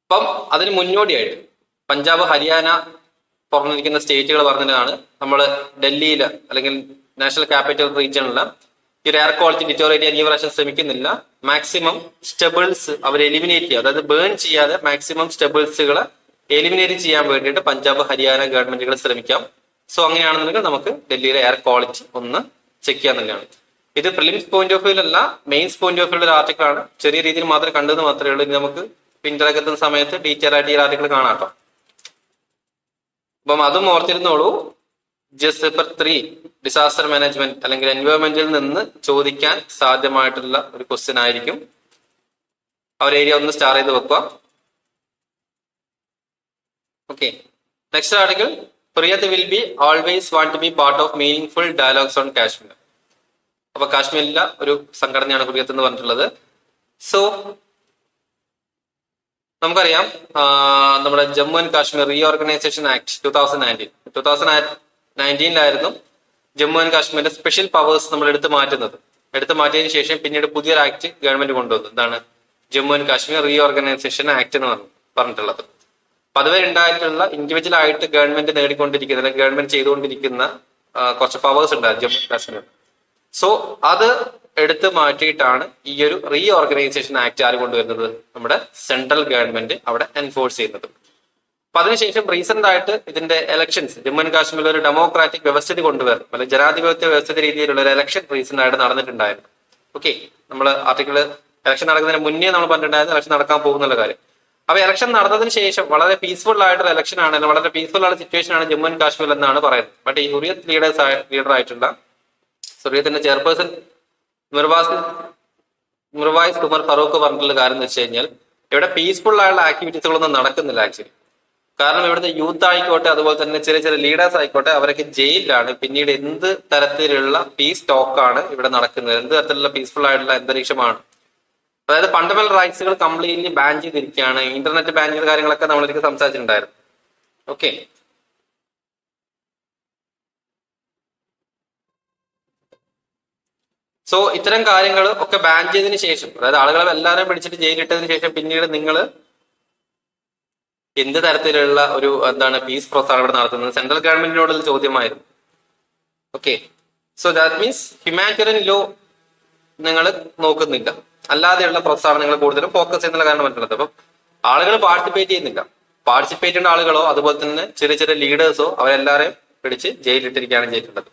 അപ്പം അതിന് മുന്നോടിയായിട്ട് പഞ്ചാബ് ഹരിയാന പറഞ്ഞിരിക്കുന്ന സ്റ്റേറ്റുകൾ പറഞ്ഞതാണ് നമ്മൾ ഡൽഹിയിൽ അല്ലെങ്കിൽ നാഷണൽ ക്യാപിറ്റൽ റീജിയണിൽ ഈ ഒരു എയർ ക്വാളിറ്റി ഡിറ്റോറേറ്റ് ചെയ്യാൻ ഈ പ്രാവശ്യം ശ്രമിക്കുന്നില്ല. മാക്സിമം സ്റ്റെബിൾസ് അവർ എലിമിനേറ്റ് ചെയ്യുക, അതായത് ബേൺ ചെയ്യാതെ മാക്സിമം സ്റ്റെബിൾസുകളെ എലിമിനേറ്റ് ചെയ്യാൻ വേണ്ടിയിട്ട് പഞ്ചാബ് ഹരിയാന ഗവൺമെന്റുകൾ ശ്രമിക്കാം. സോ അങ്ങനെയാണെന്നുണ്ടെങ്കിൽ നമുക്ക് ഡൽഹിയിലെ എയർ ക്വാളിറ്റി ഒന്ന് ചെക്ക് ചെയ്യാന്നുള്ളതാണ്. ഇത് പ്രിലിംസ് പോയിന്റ് ഓഫ് വ്യൂലല്ല, മെയിൻസ് പോയിന്റ് ഓഫ് വ്യൂലുള്ള ഒരു ആർട്ടിക്കിൾ ആണ്. ചെറിയ രീതിയിൽ മാത്രമേ കണ്ടതെന്ന് മാത്രമേ ഉള്ളൂ. ഇനി നമുക്ക് വിന്ററൊക്കെ എത്തുന്ന സമയത്ത് ഡീറ്റെയിൽ ആയിട്ട് ഈ ആർട്ടിക്കിൾ കാണാം കേട്ടോ. അപ്പം അതും ഓർത്തിരുന്നോളൂ. ജസ്റ്റ് പേപ്പർ 3 ഡിസാസ്റ്റർ മാനേജ്മെന്റ് അല്ലെങ്കിൽ എൻവയോൺമെന്റിൽ നിന്ന് ചോദിക്കാൻ സാധ്യമായിട്ടുള്ള ഒരു ക്വസ്റ്റ്യൻ ആയിരിക്കും. ആ ഒരു ഏരിയ ഒന്ന് സ്റ്റാർ ചെയ്ത് വെക്കുക. ഓക്കെ, നെക്സ്റ്റ് ആർട്ടിക്കിൾ, പ്രിയത് will be always want to be part of meaningful dialogues on Kashmir. അപ്പൊ കാശ്മീരിലെ ഒരു സംഘടനയാണ് ഹുറിയത്ത് എന്ന് പറഞ്ഞിട്ടുള്ളത്. സോ നമുക്കറിയാം നമ്മുടെ Jammu and Kashmir reorganisation act 2019 Jammu and കാശ്മീരിന്റെ സ്പെഷ്യൽ പവേഴ്സ് നമ്മൾ എടുത്തു മാറ്റിയതിനു ശേഷം പിന്നീട് പുതിയൊരു ആക്ട് ഗവൺമെന്റ് കൊണ്ടുവന്നു. എന്താണ്? Jammu and Kashmir reorganisation act എന്ന് പറഞ്ഞിട്ടുള്ളത്. അപ്പൊ അതുവരെ ഉണ്ടായിട്ടുള്ള ഇൻഡിവിജ്വൽ ആയിട്ട് ഗവൺമെന്റ് നേടിക്കൊണ്ടിരിക്കുന്ന അല്ലെങ്കിൽ ഗവൺമെന്റ് ചെയ്തുകൊണ്ടിരിക്കുന്ന കുറച്ച് പവേഴ്സ് ഉണ്ടായിരുന്നു ജമ്മു ആൻഡ് കാശ്മീർ. സോ അത് എടുത്തു മാറ്റിയിട്ടാണ് ഈ ഒരു റീഓർഗനൈസേഷൻ ആക്ട് ആര് കൊണ്ടുവരുന്നത്? നമ്മുടെ സെൻട്രൽ ഗവൺമെന്റ് അവിടെ എൻഫോഴ്സ് ചെയ്യുന്നത്. അപ്പൊ അതിനുശേഷം റീസെന്റ് ആയിട്ട് ഇതിന്റെ എലക്ഷൻസ് ജമ്മു ആൻഡ് കാശ്മീരിൽ ഒരു ഡെമോക്രാറ്റിക് വ്യവസ്ഥിതി കൊണ്ടുവരണം, അല്ലെങ്കിൽ ജനാധിപത്യ വ്യവസ്ഥിതി രീതിയിലുള്ള ഒരു എലക്ഷൻ റീസെന്റ് ആയിട്ട് നടന്നിട്ടുണ്ടായിരുന്നു. ഓക്കെ, നമ്മൾ ആർട്ടിക്കിള് എലക്ഷൻ നടക്കുന്നതിന് മുന്നേ നമ്മൾ പറഞ്ഞിട്ടുണ്ടായിരുന്നു എലക്ഷൻ നടക്കാൻ പോകുന്നുള്ള കാര്യം. അപ്പൊ എലക്ഷൻ നടന്നതിന് ശേഷം വളരെ പീസ്ഫുൾ ആയിട്ടുള്ള എലക്ഷൻ ആണ്, വളരെ പീസ്ഫുൾ ആയിട്ടുള്ള സിറ്റുവേഷൻ ആണ് ജമ്മു ആൻഡ് കാശ്മീർ എന്നാണ് പറയുന്നത്. ബട്ട് ഈ ഹുറിയത്ത് ലീഡർ ആയിട്ടുള്ള ഹുറിയത്തിന്റെ ചെയർപേഴ്സൺ മിർവായിസ് ഉമർ ഫറൂഖ് പറഞ്ഞിട്ടുള്ള കാര്യം എന്ന് വെച്ച് കഴിഞ്ഞാൽ ഇവിടെ പീസ്ഫുൾ ആയുള്ള ആക്ടിവിറ്റീസുകളൊന്നും നടക്കുന്നില്ല ആക്ച്വലി. കാരണം ഇവിടുത്തെ യൂത്ത് ആയിക്കോട്ടെ, അതുപോലെ തന്നെ ചെറിയ ലീഡേഴ്സ് ആയിക്കോട്ടെ, അവരൊക്കെ ജയിലിലാണ്. പിന്നീട് എന്ത് തരത്തിലുള്ള പീസ് ടോക്കാണ് ഇവിടെ നടക്കുന്നത്? എന്ത് തരത്തിലുള്ള പീസ്ഫുൾ ആയിട്ടുള്ള അന്തരീക്ഷമാണ്? അതായത് ഫണ്ടമെന്റൽ റൈറ്റ്സുകൾ കംപ്ലീറ്റ്ലി ബാൻ ചെയ്തിരിക്കുകയാണ്. ഇന്റർനെറ്റ് ബാൻ ചെയ്ത കാര്യങ്ങളൊക്കെ നമ്മളൊരിക്കൽ സംസാരിച്ചിട്ടുണ്ടായിരുന്നു. ഓക്കെ, സോ ഇത്തരം കാര്യങ്ങൾ ഒക്കെ ബാൻ ചെയ്തതിനു ശേഷം, അതായത് ആളുകളെ എല്ലാവരെയും പിടിച്ചിട്ട് ജയിലിട്ടതിന് ശേഷം പിന്നീട് നിങ്ങൾ എന്ത് തരത്തിലുള്ള ഒരു പീസ് പ്രോത്സാഹനം ഇവിടെ നടത്തുന്നത്? സെൻട്രൽ ഗവൺമെന്റിനോടുള്ള ചോദ്യമായിരുന്നു. Okay, so that means humanitarian law നിങ്ങൾ നോക്കുന്നില്ല, അല്ലാതെയുള്ള പ്രോത്സാഹനങ്ങൾ കൂടുതലും ഫോക്കസ് ചെയ്യുന്ന കാരണം പറ്റുന്നത്. അപ്പം ആളുകൾ പാർട്ടിസിപ്പേറ്റ് ചെയ്യുന്നില്ല. പാർട്ടിസിപ്പേറ്റ് ചെയ്യുന്ന ആളുകളോ അതുപോലെ തന്നെ ചെറിയ ലീഡേഴ്സോ അവരെല്ലാവരെയും പിടിച്ച് ജയിലിട്ടിരിക്കുകയാണ് ചെയ്തിട്ടുള്ളത്.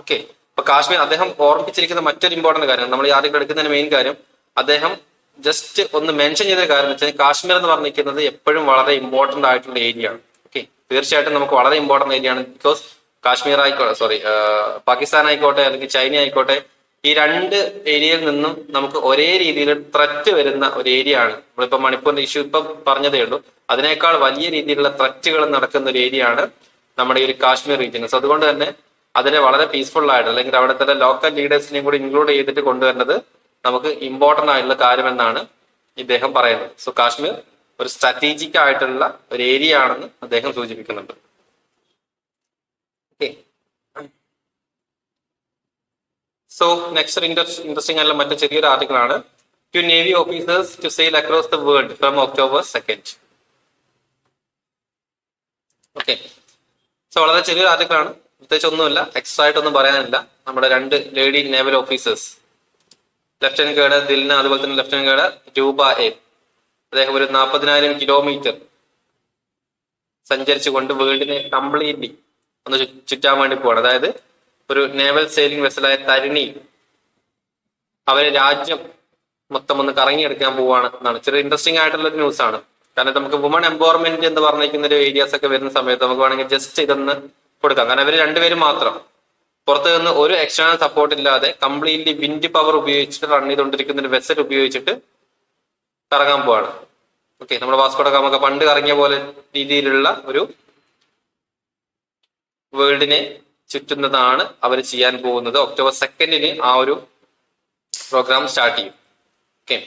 ഓക്കെ, അപ്പൊ കാശ്മീർ അദ്ദേഹം ഓർമ്മിപ്പിച്ചിരിക്കുന്ന മറ്റൊരു ഇമ്പോർട്ടന്റ് കാര്യം, നമ്മൾ ഈ ആർട്ടിക്കിൾ എടുക്കുന്നതിന് മെയിൻ കാര്യം, അദ്ദേഹം ജസ്റ്റ് ഒന്ന് മെൻഷൻ ചെയ്ത കാര്യം വെച്ചാൽ കാശ്മീർ എന്ന് പറഞ്ഞിരിക്കുന്നത് എപ്പോഴും വളരെ ഇമ്പോർട്ടന്റ് ആയിട്ടുള്ള ഏരിയ ആണ്. ഓക്കെ, തീർച്ചയായിട്ടും നമുക്ക് വളരെ ഇമ്പോർട്ടന്റ് ഏരിയ ആണ്. ബിക്കോസ് കാശ്മീർ ആയിക്കോട്ടെ, പാകിസ്ഥാൻ ആയിക്കോട്ടെ അല്ലെങ്കിൽ ചൈന ആയിക്കോട്ടെ, ഈ രണ്ട് ഏരിയയിൽ നിന്നും നമുക്ക് ഒരേ രീതിയിൽ ത്രെറ്റ് വരുന്ന ഒരു ഏരിയ ആണ്. നമ്മളിപ്പോ മണിപ്പൂരിന്റെ ഇഷ്യൂ ഇപ്പൊ പറഞ്ഞതേ ഉള്ളൂ, അതിനേക്കാൾ വലിയ രീതിയിലുള്ള ത്രെറ്റുകൾ നടക്കുന്ന ഒരു ഏരിയ ആണ് നമ്മുടെ ഈ ഒരു കാശ്മീർ റീജിയൻ. സോ അതുകൊണ്ട് തന്നെ അതിനെ വളരെ പീസ്ഫുൾ ആയിട്ട് അല്ലെങ്കിൽ അവിടുത്തെ ലോക്കൽ ലീഡേഴ്സിനെയും കൂടി ഇൻക്ലൂഡ് ചെയ്തിട്ട് കൊണ്ടുവരുന്നത് നമുക്ക് ഇമ്പോർട്ടന്റ് ആയിട്ടുള്ള കാര്യമെന്നാണ് ഇദ്ദേഹം പറയുന്നത്. സോ കാശ്മീർ ഒരു സ്ട്രാറ്റജിക് ആയിട്ടുള്ള ഒരു ഏരിയ ആണെന്ന് അദ്ദേഹം സൂചിപ്പിക്കുന്നുണ്ട്. ഓക്കെ, സോ നെക്സ്റ്റ് ഇൻട്രസ്റ്റിംഗ് ആയിട്ടുള്ള മറ്റു ചെറിയൊരു ആർട്ടിക്കിൾ ആണ് two navy officers to sail across the world from October 2. Okay, so വളരെ ചെറിയൊരു ആർട്ടിക്കിൾ ആണ്, പ്രത്യേകിച്ച് ഒന്നുമില്ല, എക്സ്ട്രാ ആയിട്ടൊന്നും പറയാനില്ല. നമ്മുടെ 2 lady naval officers, lieutenant cadre Dilna, അതുപോലെ തന്നെ ലഫ്റ്റനന്റ് കേഡർ രൂപ എ, അദ്ദേഹം ഒരു 40,000 കിലോമീറ്റർ സഞ്ചരിച്ചുകൊണ്ട് വേൾഡിനെ കംപ്ലീറ്റ്ലി ഒന്ന് ചുറ്റാൻ വേണ്ടി പോവാണ്. അതായത് ഒരു നേവൽ സെയിലിംഗ് വെസലായ തരിണി അവരെ രാജ്യം മൊത്തം ഒന്ന് കറങ്ങിയെടുക്കാൻ പോവാണ് എന്നാണ്. ചെറിയ ഇൻട്രസ്റ്റിംഗ് ആയിട്ടുള്ള ഒരു ന്യൂസ് ആണ്. കാരണം നമുക്ക് വുമൺ എംപവർമെന്റ് എന്ന് പറഞ്ഞിരിക്കുന്ന ഒരു ഏരിയാസ് ഒക്കെ വരുന്ന സമയത്ത് നമുക്ക് വേണമെങ്കിൽ ജസ്റ്റ് ഇതൊന്ന് കൊടുക്കാം. കാരണം ഇവർ രണ്ടുപേരും മാത്രം പുറത്തു നിന്ന് ഒരു എക്സ്റ്റേണൽ സപ്പോർട്ട് ഇല്ലാതെ കംപ്ലീറ്റ്ലി വിൻഡ് പവർ ഉപയോഗിച്ചിട്ട് റൺ ചെയ്തുകൊണ്ടിരിക്കുന്ന ഒരു വെസൽ ഉപയോഗിച്ചിട്ട് കറങ്ങാൻ പോവാണ്. ഓക്കെ, നമ്മുടെ വാസ്കോഡ ഗാമ പണ്ട് കറങ്ങിയ പോലെ രീതിയിലുള്ള ഒരു വേൾഡിനെ ചുറ്റുന്നതാണ് അവർ ചെയ്യാൻ പോകുന്നത്. ഒക്ടോബർ 2 ആ ഒരു പ്രോഗ്രാം സ്റ്റാർട്ട് ചെയ്യും. ഓക്കെ,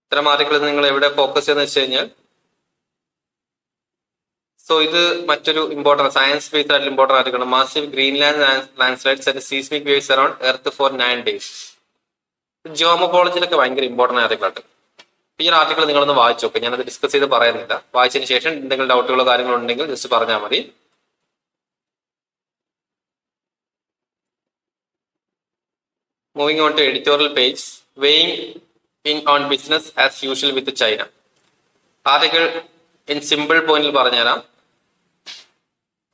ഇത്തരം ആർട്ടിക്കിൾ നിങ്ങൾ എവിടെ ഫോക്കസ് ചെയ്യുന്ന വെച്ച് കഴിഞ്ഞാൽ, സോ ഇത് മറ്റൊരു ഇമ്പോർട്ടൻറ്റ് സയൻസ് ബേസ്ഡ് ആയിട്ടുള്ള important article, massive Greenland landslides and seismic waves around earth for 9 days. ജിയോമോളജിയിലൊക്കെ ഭയങ്കര ഇമ്പോർട്ടൻറ്റ് ആർട്ടിക്കിൾ ആണ്. ഈ ഒരു ആർട്ടിക്കിൾ നിങ്ങളൊന്ന് വായിച്ചു നോക്കുക, ഞാനത് ഡിസ്കസ് ചെയ്ത് പറയുന്നില്ല. വായിച്ചതിന് ശേഷം എന്തെങ്കിലും ഡൗട്ടുകളോ കാര്യങ്ങളോ ഉണ്ടെങ്കിൽ ജസ്റ്റ് പറഞ്ഞാൽ മതി. Moving on to editorial page, weighing in on business as usual with China. Article in simple പോയിന്റിൽ പറഞ്ഞുതരാം.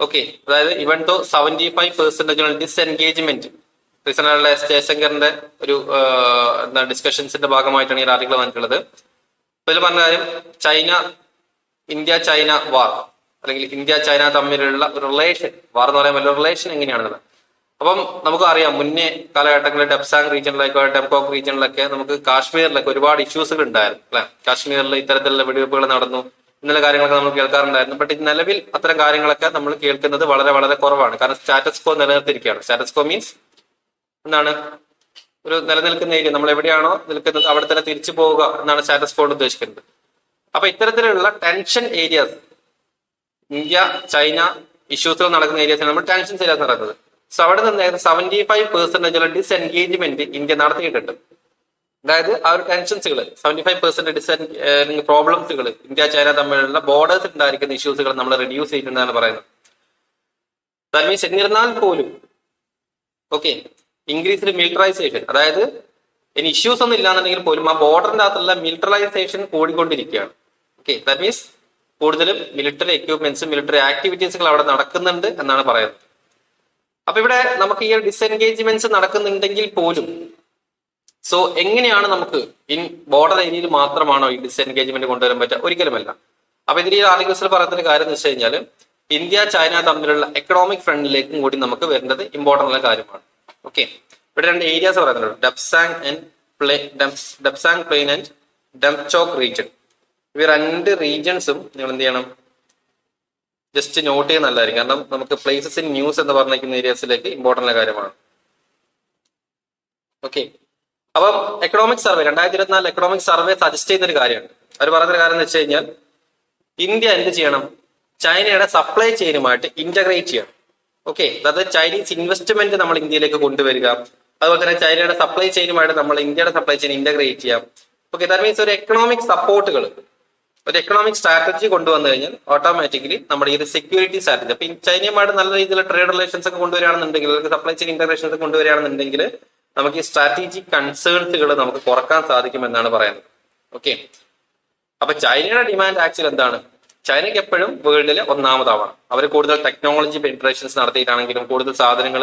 ഓക്കെ, അതായത് ഇവൻ ദോ 75% ഡിസ്എൻഗേജ്മെന്റ്, റീസണായിട്ടുള്ള ജയശങ്കറിന്റെ ഒരു ഡിസ്കഷൻസിന്റെ ഭാഗമായിട്ടാണ് ഈ ആർട്ടിക്കിൾ വന്നിട്ടുള്ളത്. ഇതിൽ പറഞ്ഞ കാര്യം, ഇന്ത്യ ചൈന വാർ അല്ലെങ്കിൽ ഇന്ത്യ ചൈന തമ്മിലുള്ള ഒരു റിലേഷൻ, വാർ എന്ന് പറയുമ്പോൾ റിലേഷൻ എങ്ങനെയാണെന്നുള്ളത്. അപ്പം നമുക്കറിയാം മുന്നേ കാലഘട്ടങ്ങളിൽ ഡെപ്സാങ് റീജിയനിലായിക്കോട്ടെ ഡെംകോക്ക് റീജിയനിലൊക്കെ നമുക്ക് കാശ്മീരിലൊക്കെ ഒരുപാട് ഇഷ്യൂസുകൾ ഉണ്ടായിരുന്നു അല്ലെ. കാശ്മീരിൽ ഇത്തരത്തിലുള്ള വെടിവെപ്പുകൾ നടന്നു, ഇന്നലെ കാര്യങ്ങളൊക്കെ നമ്മൾ കേൾക്കാറുണ്ടായിരുന്നു. ബട്ട് നിലവിൽ അത്തരം കാര്യങ്ങളൊക്കെ നമ്മൾ കേൾക്കുന്നത് വളരെ വളരെ കുറവാണ്. കാരണം സ്റ്റാറ്റസ് കോ നിലനിർത്തിയിരിക്കുകയാണ്. സ്റ്റാറ്റസ് കോ മീൻസ് എന്താണ്? ഒരു നിലനിൽക്കുന്ന ഏരിയ, നമ്മൾ എവിടെയാണോ നിൽക്കുന്നത് അവിടെ തന്നെ തിരിച്ചു പോവുക എന്നാണ് സ്റ്റാറ്റസ് കോ ഉദ്ദേശിക്കുന്നത്. അപ്പൊ ഇത്തരത്തിലുള്ള ടെൻഷൻ ഏരിയാസ്, ഇന്ത്യ ചൈന ഇഷ്യൂസുകൾ നടക്കുന്ന ഏരിയാസിൽ നമ്മൾ ടെൻഷൻസ് ഏരിയാസ് നടക്കുന്നത്. സോ അവിടെ നിന്ന് 75% ഡിസ്എൻഗേജ്മെന്റ് ഇന്ത്യ നടത്തിയിട്ടുണ്ട്. അതായത് ആ ഒരു ടെൻഷൻസുകൾ 75% പ്രോബ്ലംസുകൾ ഇന്ത്യ ചൈന തമ്മിലുള്ള ബോർഡേഴ്സ് ഉണ്ടായിരിക്കുന്ന ഇഷ്യൂസുകൾ നമ്മൾ റെഡ്യൂസ് ചെയ്തിട്ടുണ്ടെന്നാണ് പറയുന്നത്. ദാറ്റ് മീൻസ് എന്നിരുന്നാൽ പോലും ഓക്കെ ഇൻക്രീസ്ഡ് മിലിറ്ററൈസേഷൻ, അതായത് ഇനി ഇഷ്യൂസ് ഒന്നും ഇല്ലാന്നുണ്ടെങ്കിൽ പോലും ആ ബോർഡറിന്റെ അകത്തുള്ള മിലിറ്ററൈസേഷൻ കൂടിക്കൊണ്ടിരിക്കുകയാണ്. ഓക്കെ, ദാറ്റ് മീൻസ് കൂടുതലും മിലിറ്ററി എക്യുപ്മെന്റ്സും മിലിറ്ററി ആക്ടിവിറ്റീസുകൾ അവിടെ നടക്കുന്നുണ്ട് എന്നാണ് പറയുന്നത്. അപ്പൊ ഇവിടെ നമുക്ക് ഈ ഡിസ്എൻഗേജ്മെന്റ്സ് നടക്കുന്നുണ്ടെങ്കിൽ പോലും സോ എങ്ങനെയാണ് നമുക്ക് ഇൻ ബോർഡർ ഏരിയയിൽ മാത്രമാണോ ഈ ഡിസ്എൻഗേജ്മെന്റ് കൊണ്ടുവരാൻ പറ്റുക? ഒരിക്കലുമല്ല. അപ്പൊ ഇതിൽ ഈ ആർട്ടിക്കിൾസിൽ പറയുന്ന കാര്യം എന്ന് വെച്ച് കഴിഞ്ഞാൽ ഇന്ത്യ ചൈന തമ്മിലുള്ള എക്കണോമിക് ഫ്രണ്ടിലേക്കും കൂടി നമുക്ക് വരേണ്ടത് ഇമ്പോർട്ടൻ്റ് ഉള്ള കാര്യമാണ്. ഓക്കെ, ഇവിടെ 2 ഏരിയാസ് പറയുന്നുണ്ട്, ഡെപ്സാങ് പ്ലെയിൻ ആൻഡ് ഡംചോക്ക് റീജിയൻ. ഇവ 2 റീജിയൻസും നിങ്ങൾ എന്ത് ചെയ്യണം, ജസ്റ്റ് നോട്ട് ചെയ്യുന്ന നല്ലതായിരിക്കും. കാരണം നമുക്ക് പ്ലേസസ് ഇൻ ന്യൂസ് എന്ന് പറഞ്ഞിരിക്കുന്ന ഏരിയാസിലേക്ക് ഇമ്പോർട്ടൻ്റ് കാര്യമാണ്. ഓക്കെ, അപ്പം economic survey 2024 economic survey suggest ചെയ്യുന്ന ഒരു കാര്യമാണ്. അവർ പറയുന്ന കാര്യം എന്ന് വെച്ച് കഴിഞ്ഞാൽ ഇന്ത്യ എന്ത് ചെയ്യണം, ചൈനയുടെ സപ്ലൈ ചെയിനുമായിട്ട് ഇന്റഗ്രേറ്റ് ചെയ്യണം. ഓക്കെ, അതായത് ചൈനീസ് ഇൻവെസ്റ്റ്മെന്റ് നമ്മൾ ഇന്ത്യയിലേക്ക് കൊണ്ടുവരിക, അതുപോലെ തന്നെ ചൈനയുടെ സപ്ലൈ ചെയിനുമായിട്ട് നമ്മൾ ഇന്ത്യയുടെ സപ്ലൈ ചെയിൻ ഇന്റഗ്രേറ്റ് ചെയ്യാം. ഓക്കെ, ദാറ്റ് മീൻസ് ഒരു എക്കണോമിക് സപ്പോർട്ടുകൾ, ഒരു എക്കണോമിക് സ്ട്രാറ്റജി കൊണ്ടുവന്നു കഴിഞ്ഞാൽ ഓട്ടോമാറ്റിക്കലി നമ്മുടെ ഈ ഒരു സെക്യൂരിറ്റി സ്ട്രാറ്റജി, അപ്പൊ ചൈനയുമായിട്ട് നല്ല രീതിയിലുള്ള ട്രേഡ് റിലേഷൻസ് ഒക്കെ കൊണ്ടുവരികയാണെന്നുണ്ടെങ്കിൽ, സപ്ലൈ ചെയിൻ ഇന്റഗ്രേഷൻസ് ഒക്കെ കൊണ്ടുവരികയാണെന്നുണ്ടെങ്കിൽ നമുക്ക് ഈ സ്ട്രാറ്റജിക് കൺസേൺസുകൾ നമുക്ക് കുറക്കാൻ സാധിക്കും എന്നാണ് പറയുന്നത്. ഓക്കെ, അപ്പൊ ചൈനയുടെ ഡിമാൻഡ് ആക്ച്വലി എന്താണ്? ചൈനയ്ക്ക് എപ്പോഴും വേൾഡിലെ ഒന്നാമതാവണം. അവർ കൂടുതൽ ടെക്നോളജി പെനിട്രേഷൻസ് നടത്തിയിട്ടാണെങ്കിലും കൂടുതൽ സാധനങ്ങൾ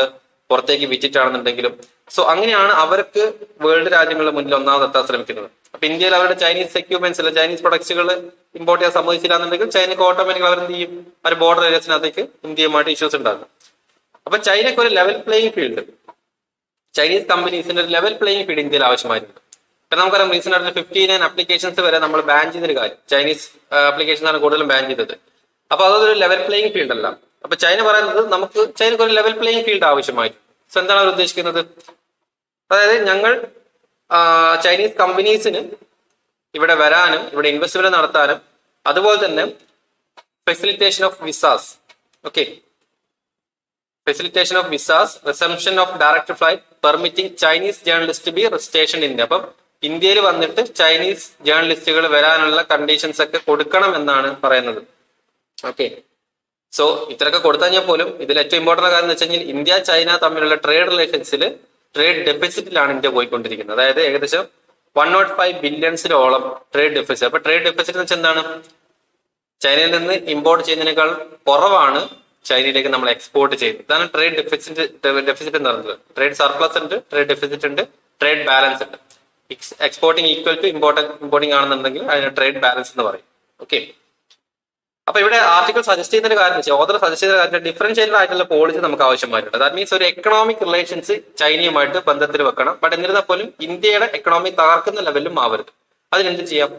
പുറത്തേക്ക് വിറ്റിട്ടാണെന്നുണ്ടെങ്കിലും. സോ അങ്ങനെയാണ് അവർക്ക് വേൾഡ് രാജ്യങ്ങളുടെ മുന്നിൽ ഒന്നാമതെത്താൻ ശ്രമിക്കുന്നത്. അപ്പൊ ഇന്ത്യയിൽ അവരുടെ ചൈനീസ് എക്യുപ്മെന്റ്സ് അല്ല ചൈനീസ് പ്രൊഡക്ട്സുകൾ ഇമ്പോർട്ട് ചെയ്യാൻ സമ്മതിച്ചില്ല എന്നുണ്ടെങ്കിൽ ചൈനക്ക് ഓട്ടോമാറ്റിക്കൽ അവർ എന്ത് ചെയ്യും, ഒരു ബോർഡർ ഏരിയസിനകത്തേക്ക് ഇന്ത്യയുമായിട്ട് ഇഷ്യൂസ് ഉണ്ടാകും. അപ്പൊ ചൈനക്ക് ഒരു ലെവൽ പ്ലേയിങ് ഫീൽഡ്, ചൈനീസ് കമ്പനീസിന്റെ ഒരു ലെവൽ പ്ലേയിങ് ഫീൽഡ് ഇന്ത്യയിൽ ആവശ്യമായിട്ടുണ്ട്. കാരണം നമുക്കറിയാം റീസെന്റ് ആയിട്ട് 59 അപ്ലിക്കേഷൻസ് വരെ നമ്മൾ ബാൻ ചെയ്തൊരു കാര്യം, ചൈനീസ് ആപ്ലിക്കേഷൻസ് ആണ് കൂടുതലും ബാൻ ചെയ്തത്. അപ്പൊ അതൊരു ലെവൽ പ്ലേയിങ് ഫീൽഡ് അല്ല. അപ്പൊ ചൈന പറയുന്നത് ചൈനക്ക് ഒരു ലെവൽ പ്ലേയിങ് ഫീൽഡ് ആവശ്യമായി. സോ എന്താണ് അവർ ഉദ്ദേശിക്കുന്നത്? അതായത് ഞങ്ങൾ ചൈനീസ് കമ്പനീസിന് ഇവിടെ വരാനും ഇവിടെ ഇൻവെസ്റ്റ്മെന്റ് നടത്താനും അതുപോലെ തന്നെ facilitation of visas, okay, facilitation of visas, resumption of direct flight, permitting Chinese journalist B station in India. അപ്പം ഇന്ത്യയിൽ വന്നിട്ട് ചൈനീസ് ജേർണലിസ്റ്റുകൾ വരാനുള്ള കണ്ടീഷൻസ് ഒക്കെ കൊടുക്കണം എന്നാണ് പറയുന്നത്. ഓക്കെ, സോ ഇത്രയൊക്കെ കൊടുത്തു കഴിഞ്ഞാൽ പോലും ഇതിൽ ഏറ്റവും ഇമ്പോർട്ടന്റ് കാര്യം എന്ന് വെച്ച് കഴിഞ്ഞാൽ ഇന്ത്യ ചൈന തമ്മിലുള്ള ട്രേഡ് റിലേഷൻസിൽ ട്രേഡ് ഡെഫിസിറ്റിലാണ് ഇന്ത്യ പോയിക്കൊണ്ടിരിക്കുന്നത്. അതായത് ഏകദേശം 105 ബില്യൺസിലോളം ട്രേഡ് ഡെഫിസിറ്റ്. അപ്പൊ ട്രേഡ് ഡെഫിസിറ്റ് എന്ന് വെച്ചാൽ എന്താണ്? ചൈനയിൽ നിന്ന് ഇമ്പോർട്ട് ചെയ്യുന്നതിനേക്കാൾ കുറവാണ് ചൈനയിലേക്ക് നമ്മൾ എക്സ്പോർട്ട് ചെയ്യുന്നത്. ഇതാണ് ട്രേഡ് ഡെഫിസിറ്റ് എന്ന് പറയുന്നത്. ട്രേഡ് സർപ്ലസ് ഉണ്ട്, ട്രേഡ് ഡെഫിസിറ്റ് ഉണ്ട്, ട്രേഡ് ബാലൻസ് ഉണ്ട്. എക്സ്പോർട്ടിങ് ഈക്വൽ ടു ഇമ്പോർട്ടിംഗ് ആണെന്നുണ്ടെങ്കിൽ അതിന് ട്രേഡ് ബാലൻസ് എന്ന് പറയും. ഓക്കെ, അപ്പൊ ഇവിടെ ആർട്ടിക്കിൾ സജസ്റ്റ് ചെയ്യുന്ന കാര്യം വെച്ചാൽ ഓതർ സജസ്റ്റ് ചെയ്ത കാര്യം ഡിഫറൻഷ്യൽ ആയിട്ടുള്ള പോളിസി നമുക്ക് ആവശ്യമായിട്ടുണ്ട്. ദാറ്റ് മീൻസ് ഒരു എക്കണോമിക് റിലേഷൻസ് ചൈനയുമായിട്ട് ബന്ധത്തിൽ വെക്കണം. ബട്ട് എന്നിരുന്നാൽ പോലും ഇന്ത്യയുടെ എക്കണോമി തകർക്കുന്ന ലെവലിലും ആവരുത്. അതിനെന്ത് ചെയ്യാം?